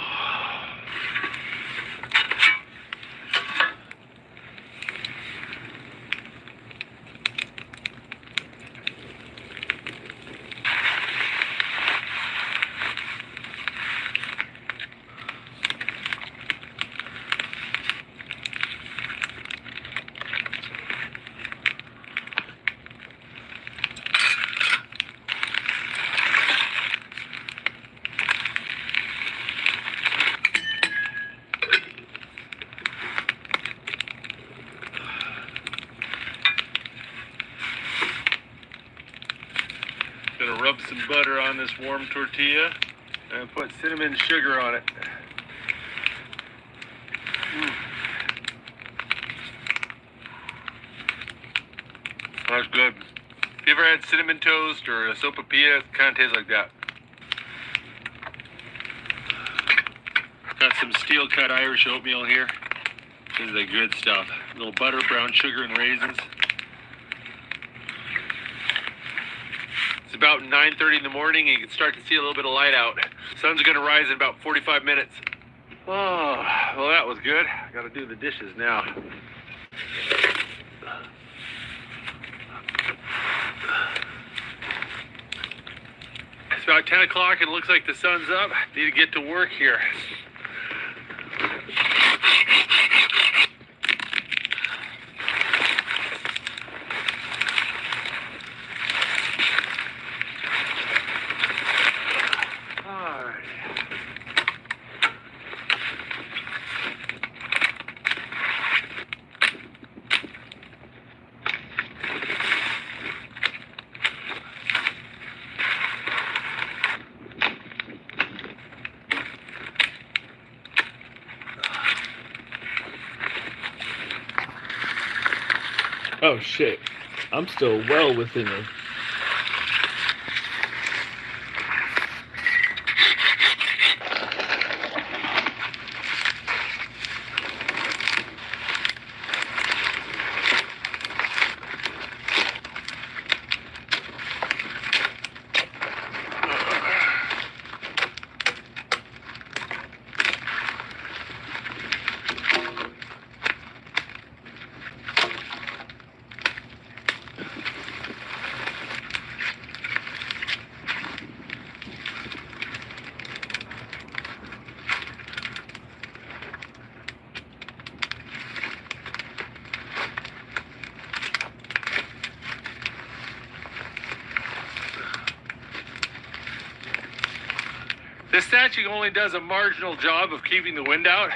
rub some butter on this warm tortilla and put cinnamon sugar on it. That's good. If you ever had cinnamon toast or a sopapilla, it kind of tastes like that. Got some steel cut Irish oatmeal here. This is the good stuff. A little butter, brown sugar, and raisins. It's about 9:30 in the morning, and you can start to see a little bit of light out. Sun's gonna rise in about 45 minutes. Oh, well, that was good. I gotta do the dishes now. It's about 10 o'clock, and it looks like the sun's up. Need to get to work here. Oh shit. I'm still well within it. This thatching only does a marginal job of keeping the wind out,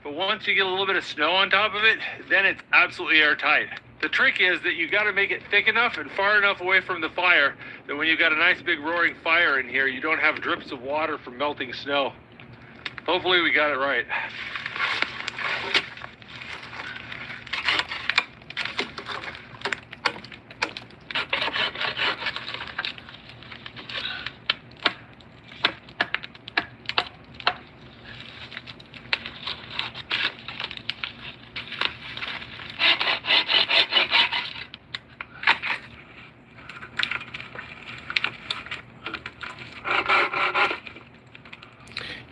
but once you get a little bit of snow on top of it, then it's absolutely airtight. The trick is that you got to make it thick enough and far enough away from the fire that when you've got a nice big roaring fire in here, you don't have drips of water from melting snow. Hopefully we got it right.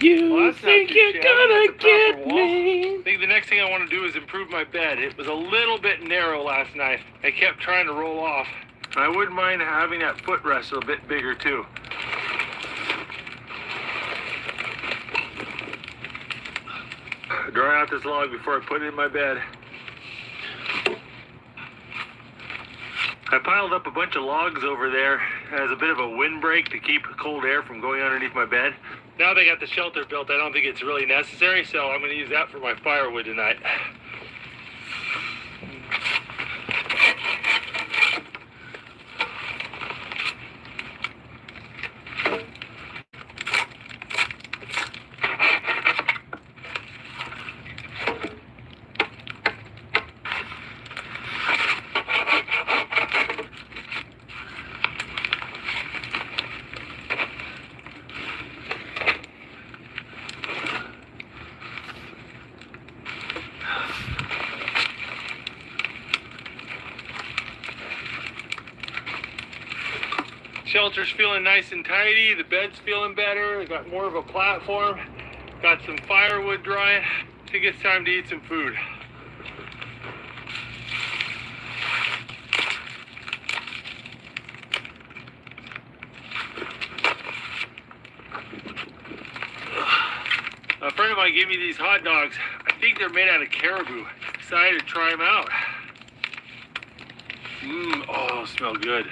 You Well, that's not think too you're shabby. gonna That's a proper get wall. me? I think the next thing I want to do is improve my bed. It was a little bit narrow last night. I kept trying to roll off. I wouldn't mind having that footrest a bit bigger too. Dry out this log before I put it in my bed. I piled up a bunch of logs over there as a bit of a windbreak to keep cold air from going underneath my bed. Now they got the shelter built, I don't think it's really necessary, so I'm going to use that for my firewood tonight. Shelter's feeling nice and tidy, the bed's feeling better, I got more of a platform, got some firewood drying. I think it's time to eat some food. A friend of mine gave me these hot dogs. I think they're made out of caribou. Decided to try them out. Oh, smell good.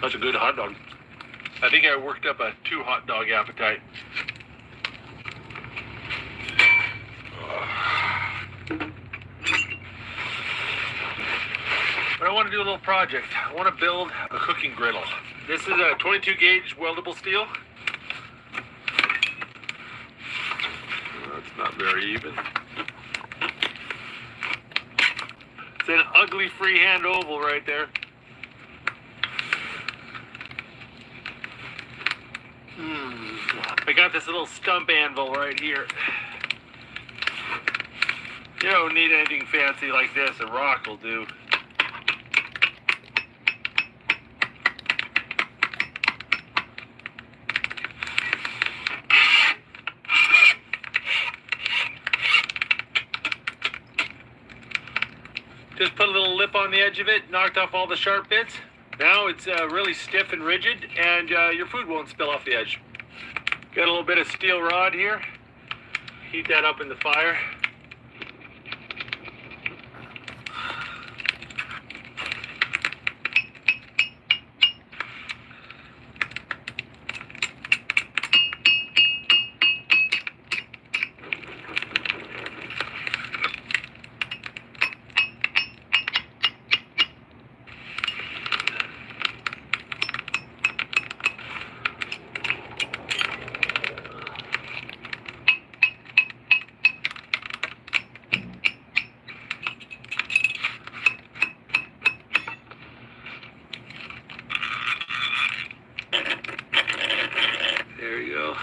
That's a good hot dog. I think I worked up a 2 hot dog appetite. project. I want to build a cooking griddle. This is a 22 gauge weldable steel. That's not very even. It's an ugly freehand oval right there. I got this little stump anvil right here. You don't need anything fancy like this. A rock will do. Just put a little lip on the edge of it, knocked off all the sharp bits. Now it's really stiff and rigid, and your food won't spill off the edge. Got a little bit of steel rod here. Heat that up in the fire. There you go.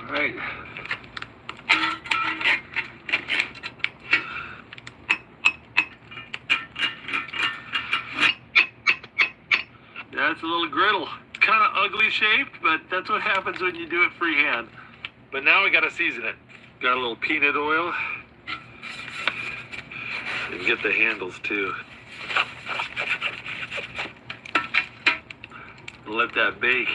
Right. That's a little griddle. It's kind of ugly shaped, but that's what happens when you do it freehand. But now we got to season it. Got a little peanut oil. And get the handles too. Let that bake.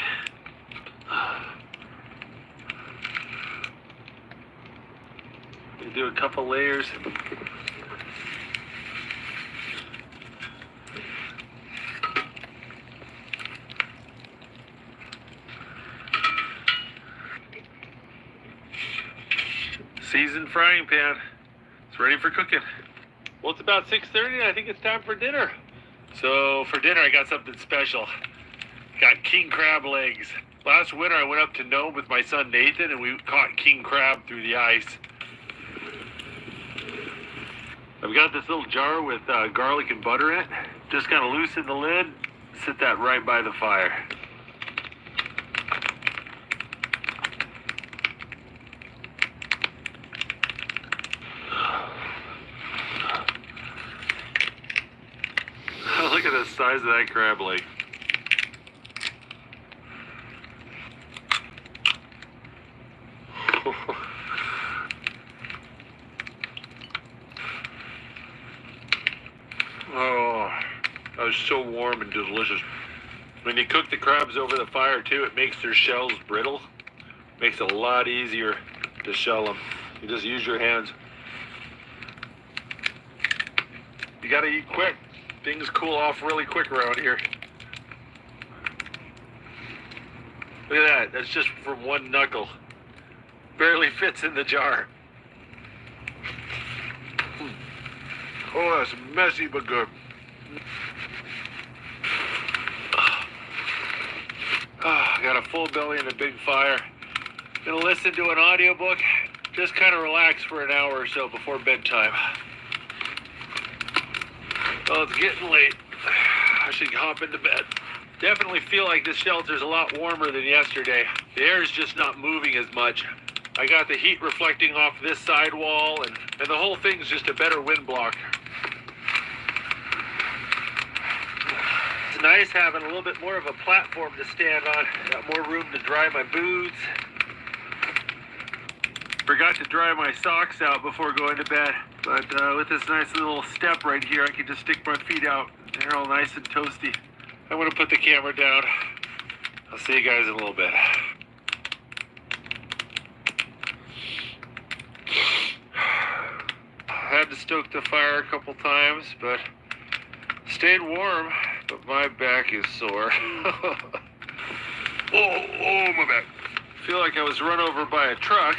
You do a couple layers. Seasoned frying pan. It's ready for cooking. Well, it's about 6:30 and I think it's time for dinner. So for dinner I got something special. Got king crab legs. Last winter I went up to Nome with my son Nathan and we caught king crab through the ice. I've got this little jar with garlic and butter in it. Just kind of loosen the lid, sit that right by the fire. Look at the size of that crab leg. Oh, that was so warm and delicious. When you cook the crabs over the fire too, it makes their shells brittle. Makes it a lot easier to shell them. You just use your hands. You gotta eat quick. Things cool off really quick around here. Look at that, that's just from one knuckle. Barely fits in the jar. Oh, that's messy but good. Got a full belly and a big fire. Gonna listen to an audiobook. Just kind of relax for an hour or so before bedtime. Oh, it's getting late. I should hop into bed. Definitely feel like this shelter's a lot warmer than yesterday. The air's just not moving as much. I got the heat reflecting off this side wall, and the whole thing's just a better wind block. It's nice having a little bit more of a platform to stand on. Got more room to dry my boots. Forgot to dry my socks out before going to bed. But with this nice little step right here, I can just stick my feet out. They're all nice and toasty. I'm gonna put the camera down. I'll see you guys in a little bit. Had to stoke the fire a couple times, but stayed warm. But my back is sore. oh, my back. Feel like I was run over by a truck,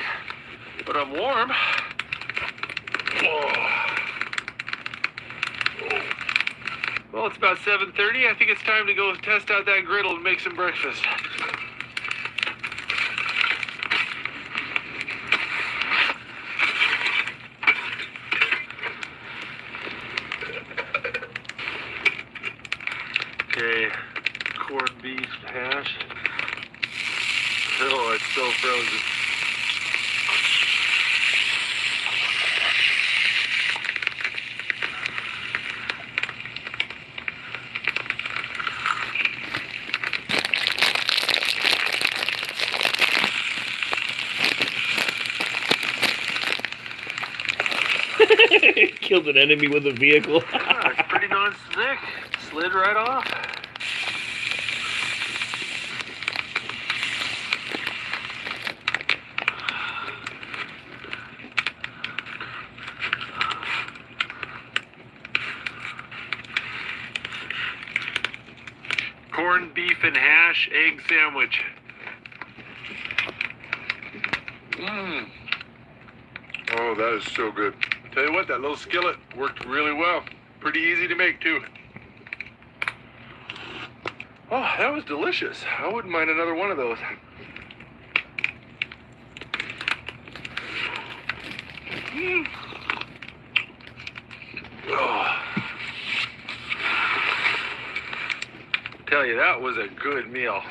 but I'm warm. Well, it's about 7:30. I think it's time to go test out that griddle and make some breakfast. Okay, corned beef hash. Oh, it's so frozen. Killed an enemy with a vehicle. It's pretty non-stick. Slid right off. Corned beef and hash egg sandwich. Oh, that is so good. Tell you what, that little skillet worked really well. Pretty easy to make, too. Oh, that was delicious. I wouldn't mind another one of those. Oh. Tell you, that was a good meal.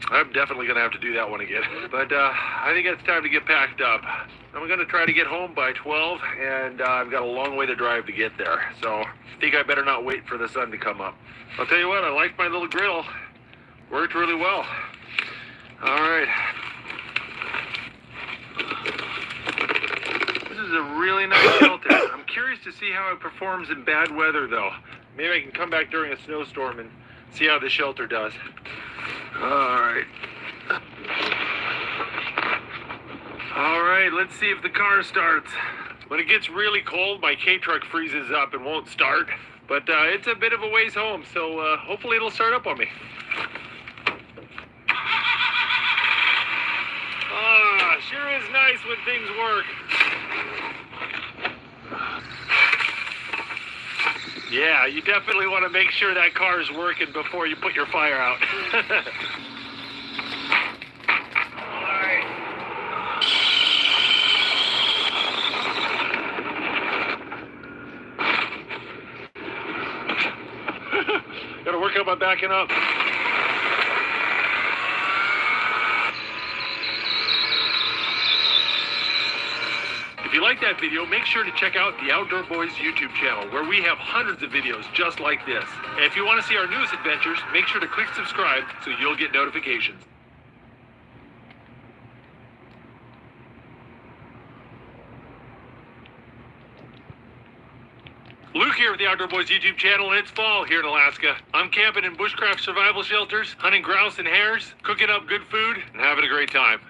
I'm definitely going to have to do that one again. But I think it's time to get packed up. I'm going to try to get home by 12, and I've got a long way to drive to get there. So I think I better not wait for the sun to come up. I'll tell you what, I like my little griddle. Worked really well. All right. This is a really nice shelter. I'm curious to see how it performs in bad weather, though. Maybe I can come back during a snowstorm and see how the shelter does. All right. All right, let's see if the car starts. When it gets really cold, my K-truck freezes up and won't start. But it's a bit of a ways home, so hopefully it'll start up on me. Ah, sure is nice when things work. Yeah, you definitely want to make sure that car is working before you put your fire out. Gotta work out my backing up. If you like that video, make sure to check out the Outdoor Boys YouTube channel, where we have hundreds of videos just like this. And if you want to see our newest adventures, make sure to click subscribe so you'll get notifications. Luke here with the Outdoor Boys YouTube channel, and it's fall here in Alaska. I'm camping in bushcraft survival shelters, hunting grouse and hares, cooking up good food, and having a great time.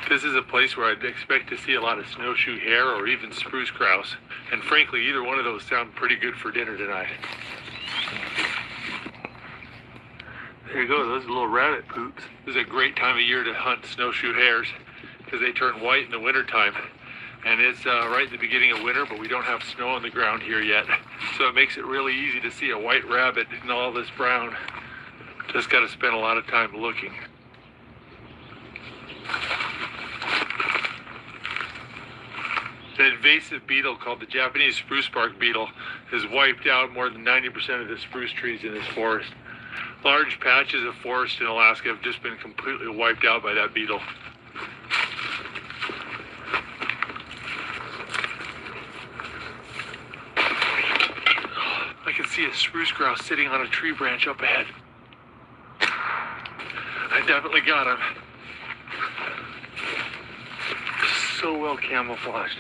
This is a place where I'd expect to see a lot of snowshoe hare or even spruce grouse. And frankly, either one of those sound pretty good for dinner tonight. There you go, those little rabbit poops. This is a great time of year to hunt snowshoe hares because they turn white in the wintertime. And it's right at the beginning of winter, but we don't have snow on the ground here yet. So it makes it really easy to see a white rabbit in all this brown. Just got to spend a lot of time looking. The invasive beetle called the Japanese spruce bark beetle has wiped out more than 90% of the spruce trees in this forest. Large patches of forest in Alaska have just been completely wiped out by that beetle. I can see a spruce grouse sitting on a tree branch up ahead. I definitely got him. So well camouflaged.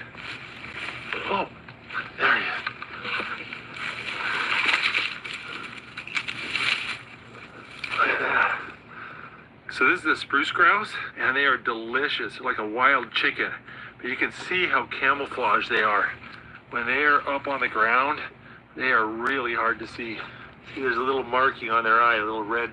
Oh, there he is. Look at that. So this is the spruce grouse, and they are delicious, like a wild chicken. But you can see how camouflaged they are. When they are up on the ground, they are really hard to see. See, there's a little marking on their eye, a little red,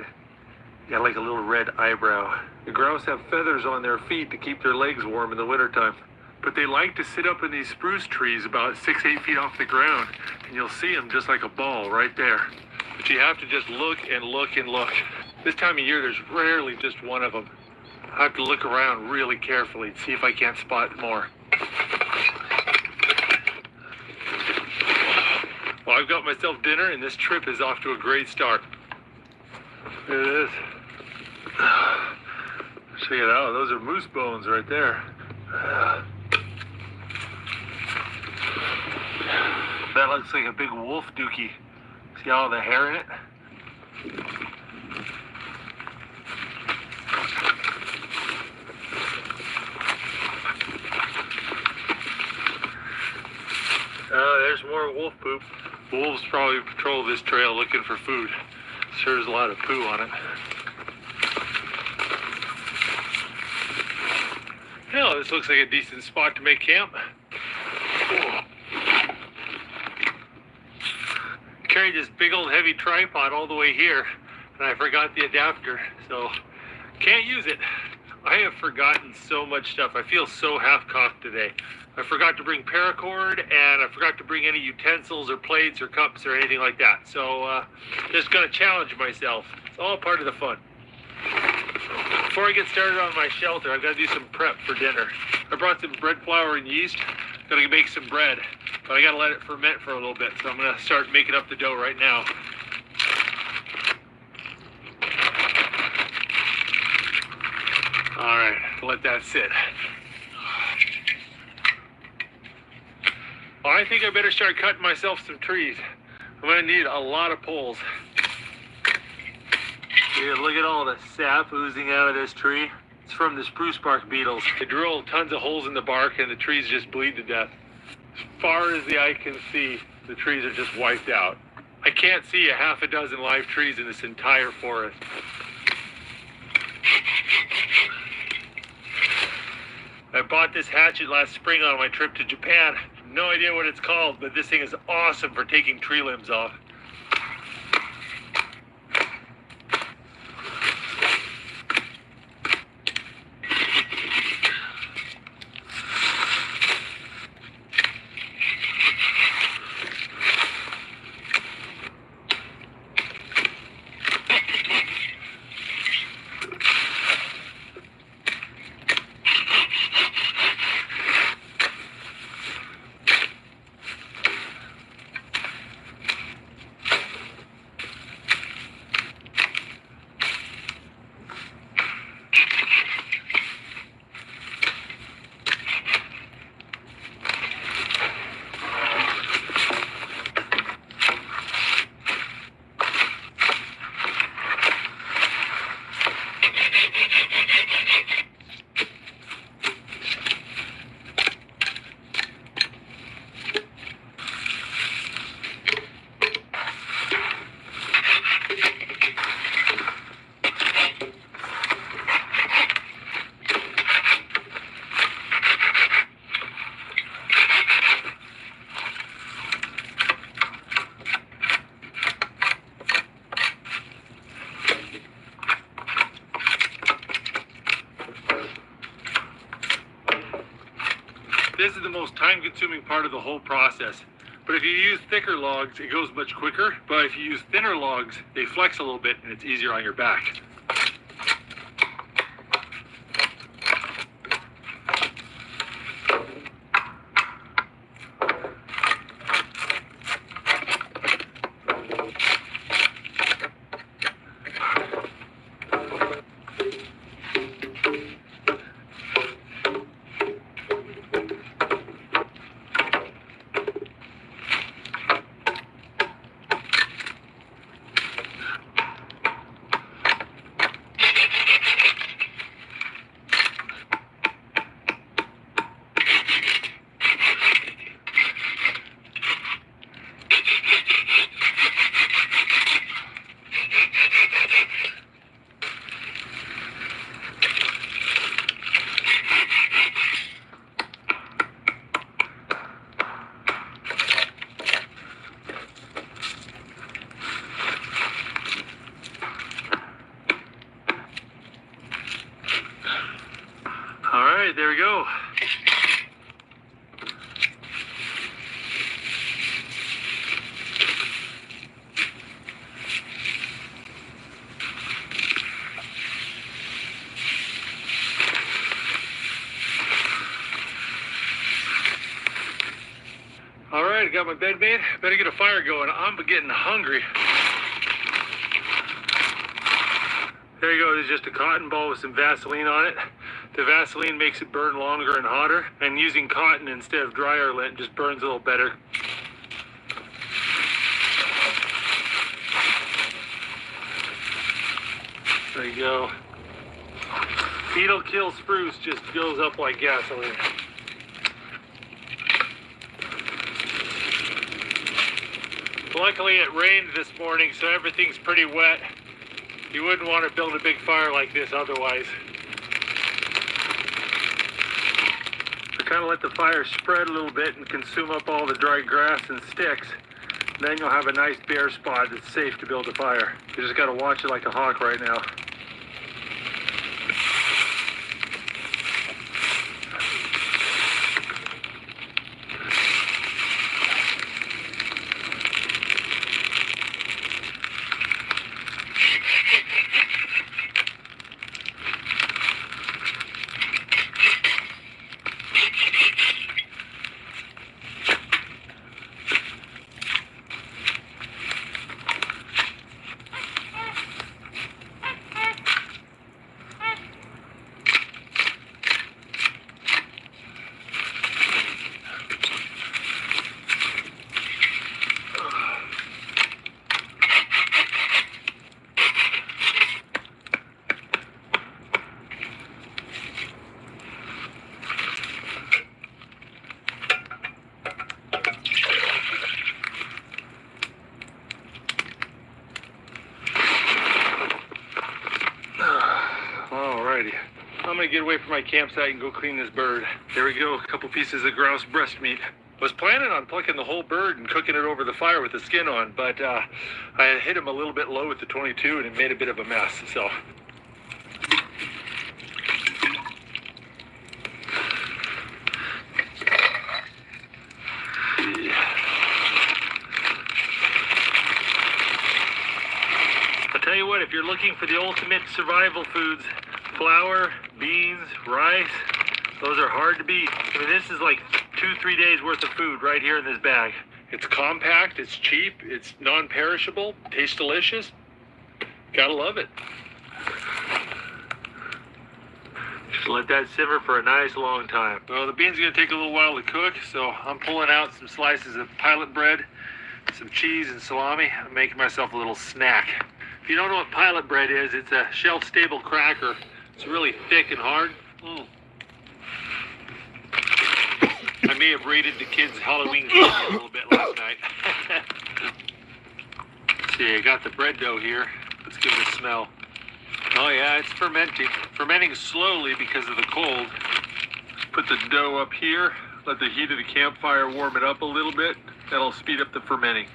got like a little red eyebrow. The grouse have feathers on their feet to keep their legs warm in the wintertime. But they like to sit up in these spruce trees about 6-8 feet off the ground, and you'll see them just like a ball right there. But you have to just look and look and look. This time of year, there's rarely just one of them. I have to look around really carefully and see if I can't spot more. Well, I've got myself dinner, and this trip is off to a great start. There it is. Check it out. Those are moose bones right there. That looks like a big wolf dookie. See all the hair in it? There's more wolf poop. Wolves probably patrol this trail looking for food. Sure, there's a lot of poo on it. Hell, this looks like a decent spot to make camp. Carried this big old heavy tripod all the way here, and I forgot the adapter, so can't use it. I have forgotten so much stuff. I feel so half-cocked today. I forgot to bring paracord, and I forgot to bring any utensils or plates or cups or anything like that. So just gonna challenge myself. It's all part of the fun. Before I get started on my shelter, I've got to do some prep for dinner. I brought some bread flour and yeast. Gonna make some bread, but I gotta let it ferment for a little bit, so I'm gonna start making up the dough right now. All right, let that sit. Well, I think I better start cutting myself some trees. I'm gonna need a lot of poles. Here, look at all the sap oozing out of this tree. It's from the spruce bark beetles. They drill tons of holes in the bark and the trees just bleed to death. As far as the eye can see, the trees are just wiped out. I can't see a half a dozen live trees in this entire forest. I bought this hatchet last spring on my trip to Japan. No idea what it's called, but this thing is awesome for taking tree limbs off. This is the most time-consuming part of the whole process. But if you use thicker logs, it goes much quicker. But if you use thinner logs, they flex a little bit and it's easier on your back. right, there we go. All right, I got my bed made. Better get a fire going. I'm getting hungry. There you go. There's just a cotton ball with some Vaseline on it. The Vaseline makes it burn longer and hotter. And using cotton instead of dryer lint just burns a little better. There you go. Beetle kill spruce just goes up like gasoline. Luckily it rained this morning, so everything's pretty wet. You wouldn't want to build a big fire like this otherwise. So kind of let the fire spread a little bit and consume up all the dry grass and sticks. Then you'll have a nice bare spot that's safe to build a fire. You just got to watch it like a hawk right now. Alrighty, I'm gonna get away from my campsite and go clean this bird. There we go, a couple pieces of grouse breast meat. I was planning on plucking the whole bird and cooking it over the fire with the skin on, but I had hit him a little bit low with the 22 and it made a bit of a mess, so. I'll tell you what, if you're looking for the ultimate survival foods, flour, beans, rice, those are hard to beat. I mean, this is like 2-3 days worth of food right here in this bag. It's compact, it's cheap, it's non-perishable, tastes delicious. Gotta love it. Just let that simmer for a nice long time. Well, the beans are gonna take a little while to cook, so I'm pulling out some slices of pilot bread, some cheese and salami. I'm making myself a little snack. If you don't know what pilot bread is, it's a shelf-stable cracker. It's really thick and hard. I may have raided the kids' Halloween candy a little bit last night. Let's see, I got the bread dough here. Let's give it a smell. Oh yeah, it's fermenting. Fermenting slowly because of the cold. Put the dough up here. Let the heat of the campfire warm it up a little bit. That'll speed up the fermenting.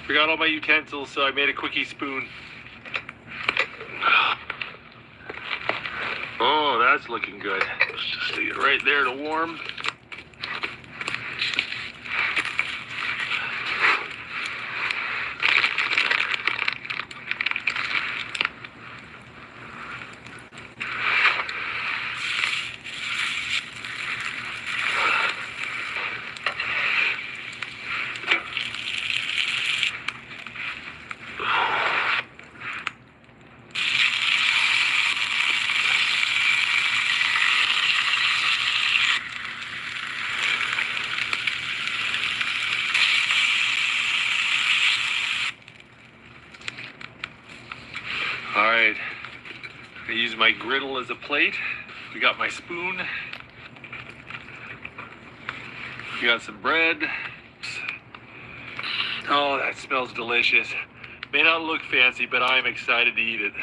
Forgot all my utensils, so I made a quickie spoon. Oh, that's looking good. Let's just stick it right there to warm. All right. I use my griddle as a plate. We got my spoon. We got some bread. Oh, that smells delicious. May not look fancy, but I'm excited to eat it.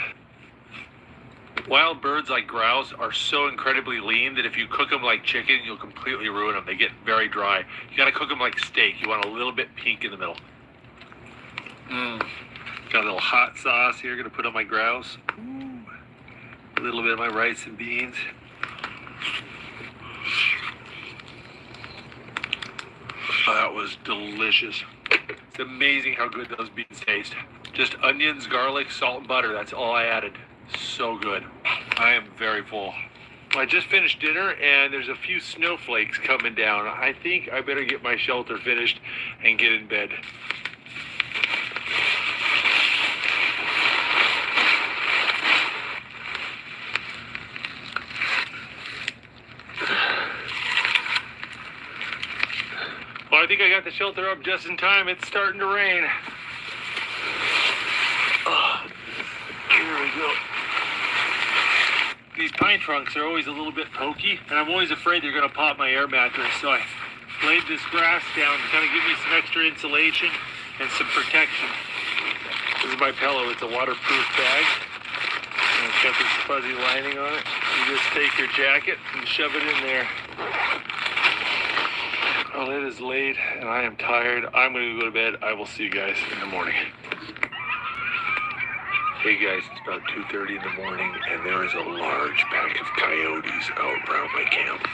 Wild birds like grouse are so incredibly lean that if you cook them like chicken, you'll completely ruin them. They get very dry. You gotta cook them like steak. You want a little bit pink in the middle. Got a little hot sauce here. Gonna put on my grouse. Ooh. A little bit of my rice and beans. Oh, that was delicious. It's amazing how good those beans taste. Just onions, garlic, salt, and butter. That's all I added. So good. I am very full. I just finished dinner and there's a few snowflakes coming down. I think I better get my shelter finished and get in bed. Well, I think I got the shelter up just in time. It's starting to rain. Oh, here we go. These pine trunks are always a little bit pokey, and I'm always afraid they're going to pop my air mattress, so I laid this grass down to kind of give me some extra insulation and some protection. This is my pillow. It's a waterproof bag, and it's got this fuzzy lining on it. You just take your jacket and shove it in there. Well, it is late, and I am tired. I'm going to go to bed. I will see you guys in the morning. Hey guys, it's about 2:30 in the morning, and there is a large pack of coyotes out around my camp.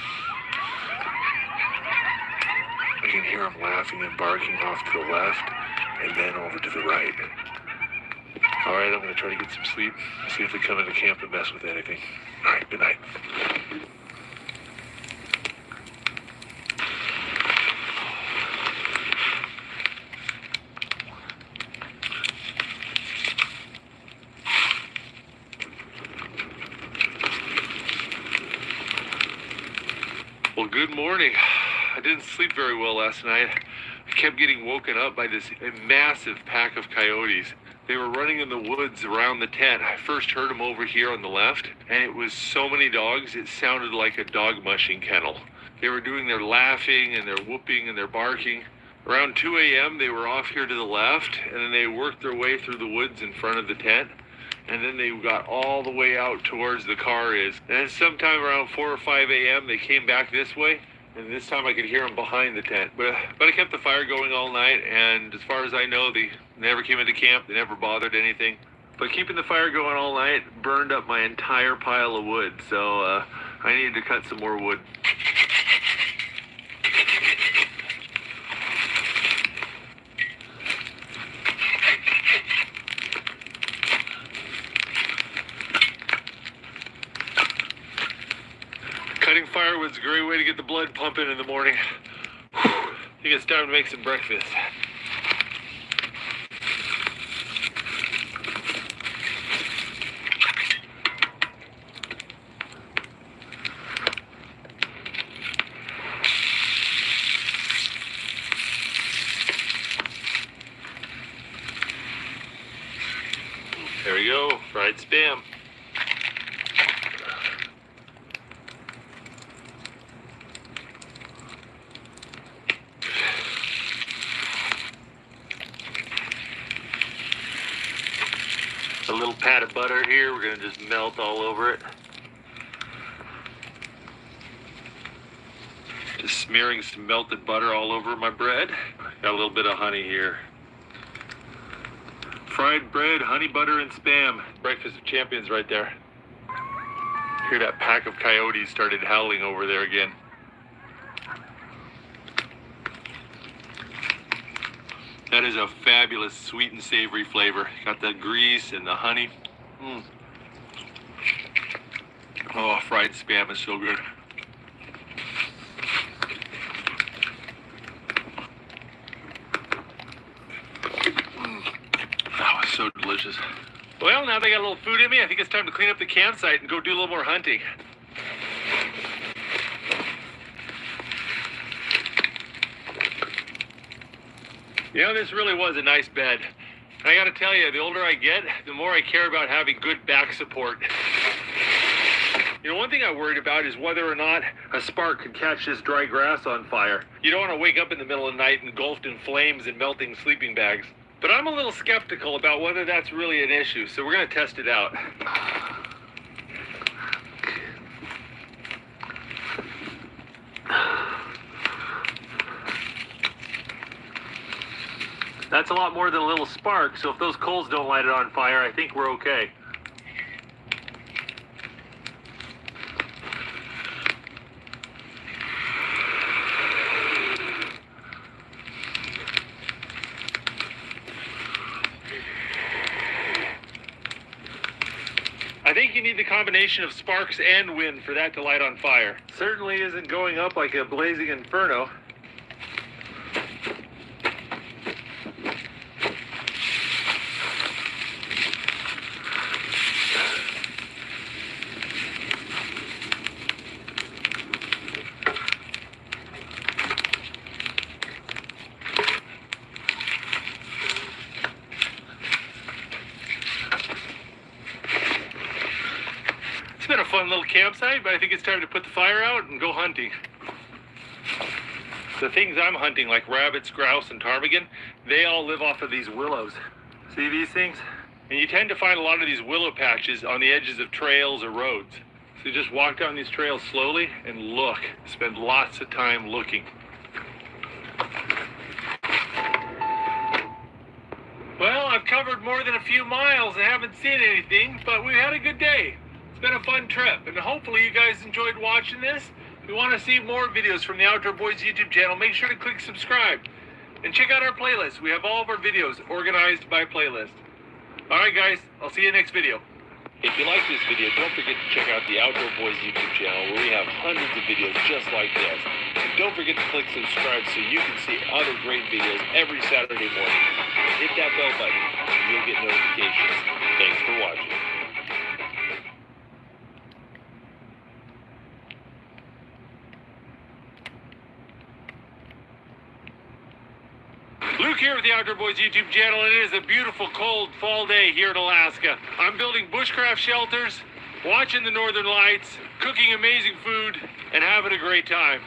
I can hear them laughing and barking off to the left, and then over to the right. All right, I'm going to try to get some sleep, see if they come into camp and mess with anything. All right, good night. Well, good morning. I didn't sleep very well last night. I kept getting woken up by this massive pack of coyotes. They were running in the woods around the tent. I first heard them over here on the left, and it was so many dogs, it sounded like a dog mushing kennel. They were doing their laughing and their whooping and their barking. Around 2 a.m., they were off here to the left, and then they worked their way through the woods in front of the tent. And then they got all the way out towards the car is. And then sometime around 4 or 5 a.m., they came back this way. And this time I could hear them behind the tent. But I kept the fire going all night. And as far as I know, they never came into camp. They never bothered anything. But keeping the fire going all night burned up my entire pile of wood. So I needed to cut some more wood. Cutting firewood's a great way to get the blood pumping in the morning. I think it's time to make some breakfast. There we go, fried Spam. A little pat of butter here, we're gonna just melt all over it. Just smearing some melted butter all over my bread. Got a little bit of honey here. Fried bread, honey butter, and Spam. Breakfast of champions right there. Hear that pack of coyotes started howling over there again. That is a fabulous sweet and savory flavor. Got the grease and the honey. Oh, fried Spam is so good. That was so delicious. Well, now they got a little food in me. I think it's time to clean up the campsite and go do a little more hunting. You know, this really was a nice bed. And I gotta tell you, the older I get, the more I care about having good back support. You know, one thing I worried about is whether or not a spark could catch this dry grass on fire. You don't want to wake up in the middle of the night engulfed in flames and melting sleeping bags. But I'm a little skeptical about whether that's really an issue, so we're gonna test it out. That's a lot more than a little spark, so if those coals don't light it on fire, I think we're okay. I think you need the combination of sparks and wind for that to light on fire. Certainly isn't going up like a blazing inferno. It's been a fun little campsite, but I think it's time to put the fire out and go hunting. The things I'm hunting, like rabbits, grouse, and ptarmigan, they all live off of these willows. See these things? And you tend to find a lot of these willow patches on the edges of trails or roads. So you just walk down these trails slowly and look. Spend lots of time looking. Well, I've covered more than a few miles and haven't seen anything, but we've had a good day. It's been a fun trip, and hopefully you guys enjoyed watching this. If you want to see more videos from the Outdoor Boys YouTube channel, make sure to click subscribe. And check out our playlist. We have all of our videos organized by playlist. Alright guys, I'll see you next video. If you like this video, don't forget to check out the Outdoor Boys YouTube channel where we have hundreds of videos just like this. And don't forget to click subscribe so you can see other great videos every Saturday morning. Hit that bell button and you'll get notifications. Thanks for watching. Luke here with the Outdoor Boys YouTube channel, and it is a beautiful cold fall day here in Alaska. I'm building bushcraft shelters, watching the northern lights, cooking amazing food, and having a great time.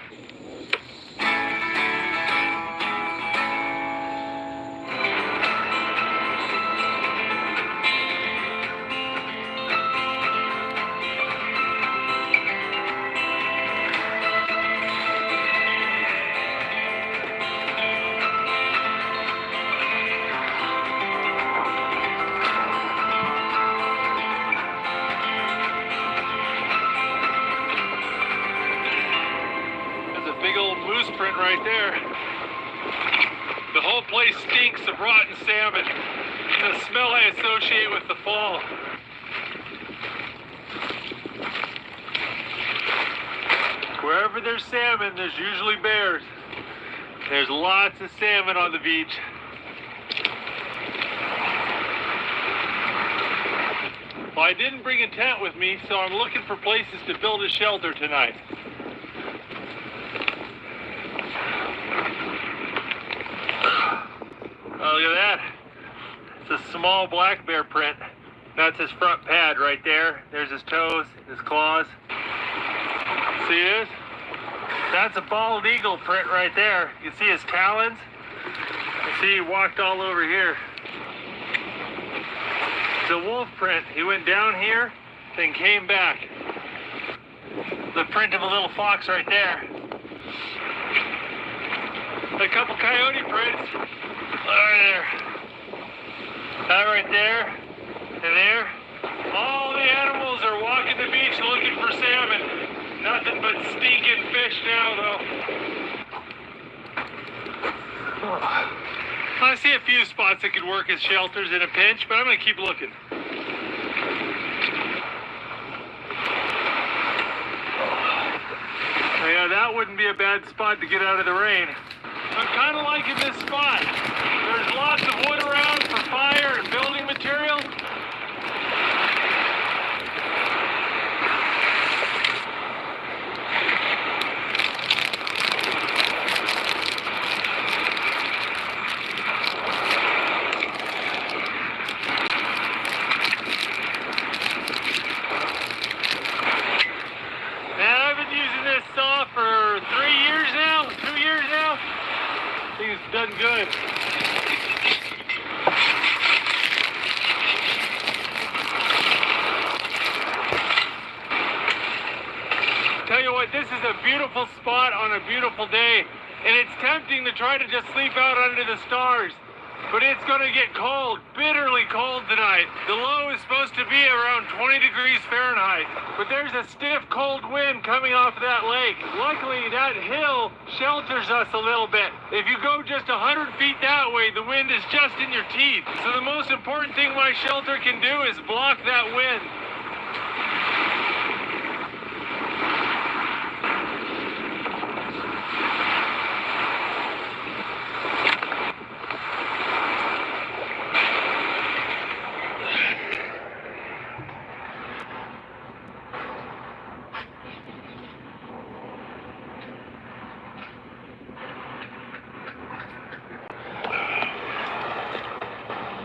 Big old moose print right there. The whole place stinks of rotten salmon. It's a smell I associate with the fall. Wherever there's salmon, there's usually bears. There's lots of salmon on the beach. Well, I didn't bring a tent with me, so I'm looking for places to build a shelter tonight. Oh, look at that. It's a small black bear print. That's his front pad right there. There's his toes, his claws. See this? That's a bald eagle print right there. You can see his talons. You see he walked all over here. It's a wolf print. He went down here, then came back. The print of a little fox right there. A couple coyote prints. Right there. That right there. And there. All the animals are walking the beach looking for salmon. Nothing but stinking fish now, though. I see a few spots that could work as shelters in a pinch, but I'm going to keep looking. Yeah, that wouldn't be a bad spot to get out of the rain. I'm kind of liking this spot. There's lots of wood around for fire and building material. This is a beautiful spot on a beautiful day, and it's tempting to try to just sleep out under the stars. But it's going to get cold, bitterly cold tonight. The low is supposed to be around 20 degrees Fahrenheit. But there's a stiff, cold wind coming off that lake. Luckily, that hill shelters us a little bit. If you go just 100 feet that way, the wind is just in your teeth. So the most important thing my shelter can do is block that wind.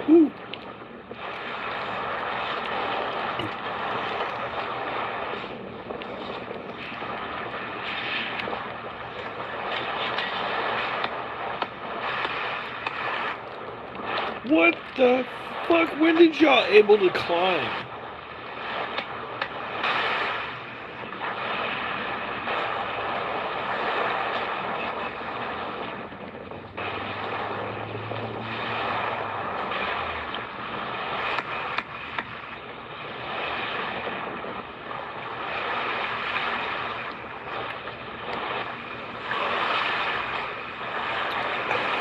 Woo. What the fuck? When did y'all able to climb?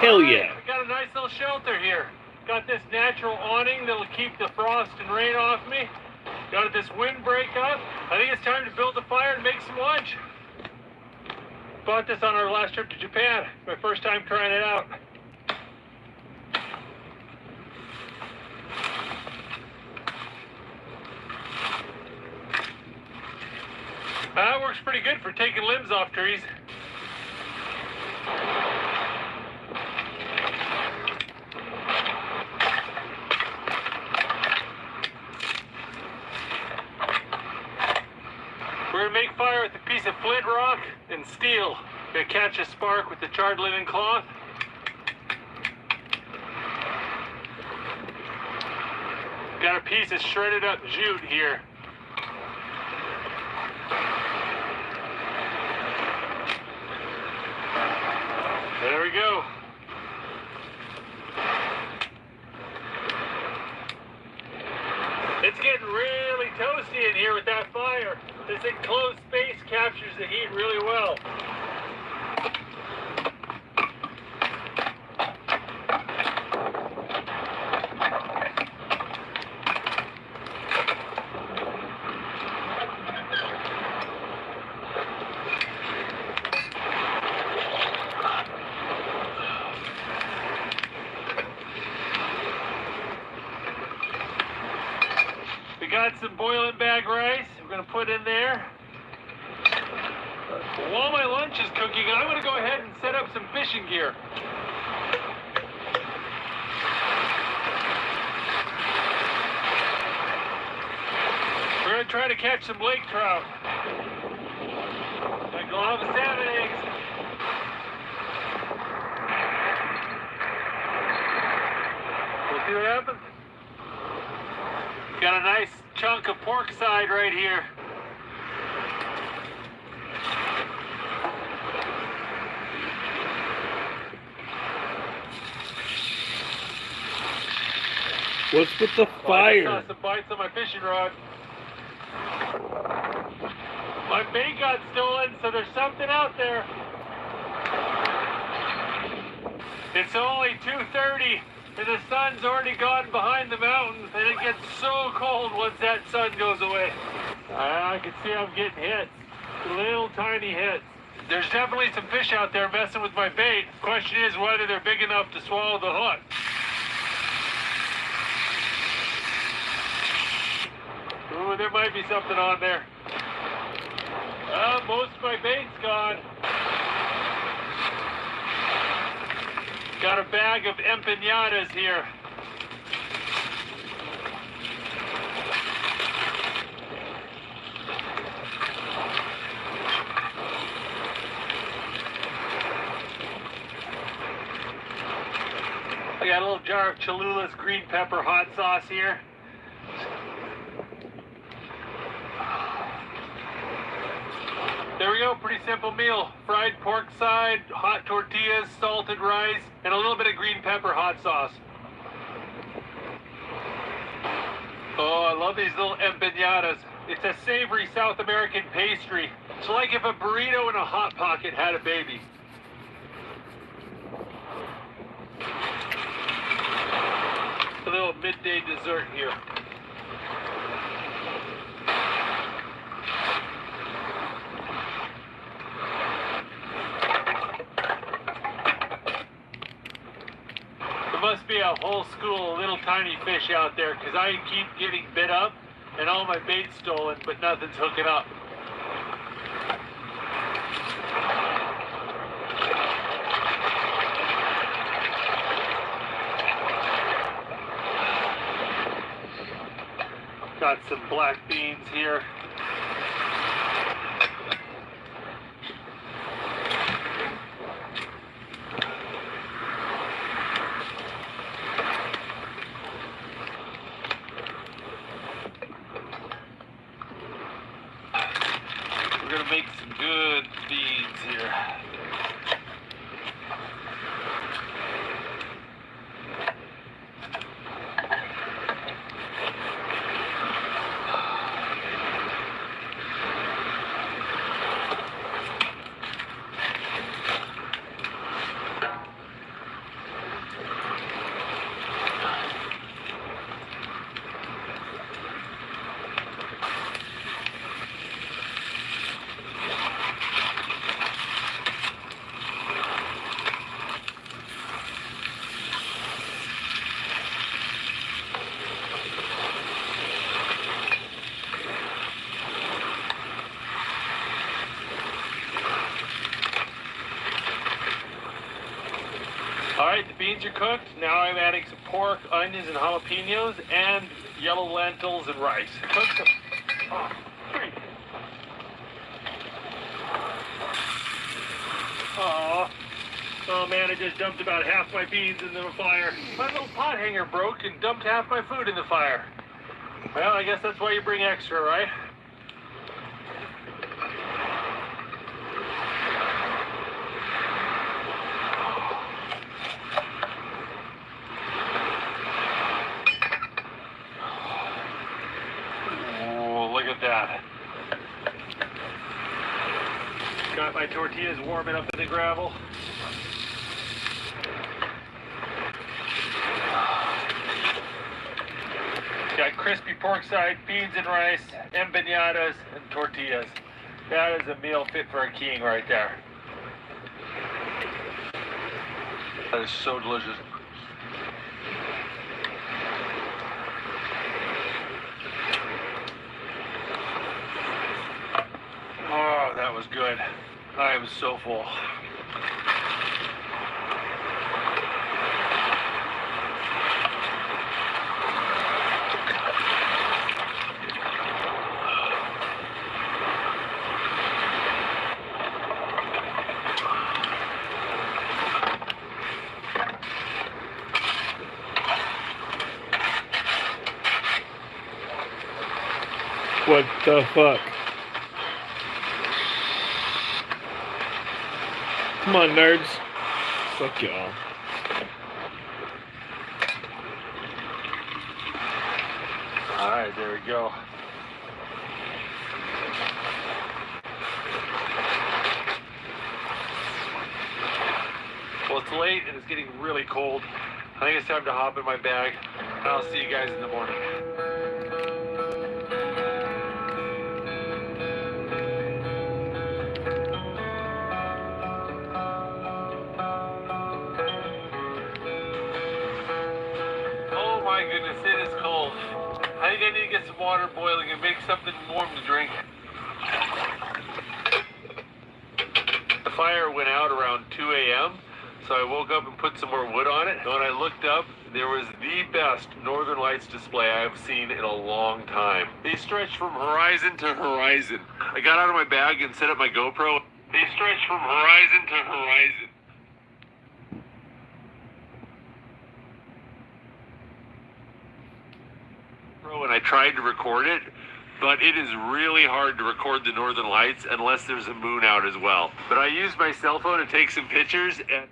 Hell yeah. We got a nice little shelter here. Got this natural awning that'll keep the frost and rain off me. Got this windbreak up. I think it's time to build a fire and make some lunch. Bought this on our last trip to Japan. My first time trying it out. That works pretty good for taking limbs off trees. We're gonna make fire with a piece of flint rock and steel. Gonna catch a spark with the charred linen cloth. Got a piece of shredded up jute here. There we go. It's getting really toasty in here with that fire. This enclosed space captures the heat really well. We got some boiling bag rice we're gonna put in there. While my lunch is cooking, I'm gonna go ahead and set up some fishing gear. We're gonna try to catch some lake trout. Like lava salmon eggs. We'll see what happens. Got a nice chunk of pork side right here. What's with the I just fire? saw some bites on my fishing rod. My bait got stolen, so there's something out there. It's only 2:30, and the sun's already gone behind the mountains, and it gets so cold once that sun goes away. I can see I'm getting hits. Little tiny hits. There's definitely some fish out there messing with my bait. Question is whether they're big enough to swallow the hook. Ooh, there might be something on there. Most of my bait's gone. Got a bag of empanadas here. I got a little jar of Cholula's green pepper hot sauce here. There we go, pretty simple meal. Fried pork side, hot tortillas, salted rice, and a little bit of green pepper hot sauce. Oh, I love these little empanadas. It's a savory South American pastry. It's like if a burrito and a Hot Pocket had a baby. A little midday dessert here. There must be a whole school of little tiny fish out there, because I keep getting bit up and all my bait's stolen, but nothing's hooking up. Got some black beans here. We're gonna make some good beans here. Alright, the beans are cooked. Now I'm adding some pork, onions, and jalapenos, and yellow lentils and rice. Cook them. Oh, great. Oh man, I just dumped about half my beans into the fire. My little pot hanger broke and dumped half my food in the fire. Well, I guess that's why you bring extra, right? That. Got my tortillas warming up in the gravel. Got crispy pork side, beans and rice, empanadas, and tortillas. That is a meal fit for a king right there. That is so delicious. Oh, that was good. I am so full. What the fuck? Come on, nerds. Fuck y'all. Alright, there we go. Well, it's late and it's getting really cold. I think it's time to hop in my bag. I'll see you guys in the morning. Oh my goodness, it is cold. I think I need to get some water boiling and make something warm to drink. The fire went out around 2 a.m., so I woke up and put some more wood on it. And when I looked up, there was the best Northern Lights display I've seen in a long time. They stretched from horizon to horizon. I got out of my bag and set up my GoPro. They stretched from horizon to horizon. When I tried to record it, but it is really hard to record the northern lights unless there's a moon out as well. But I used my cell phone to take some pictures, and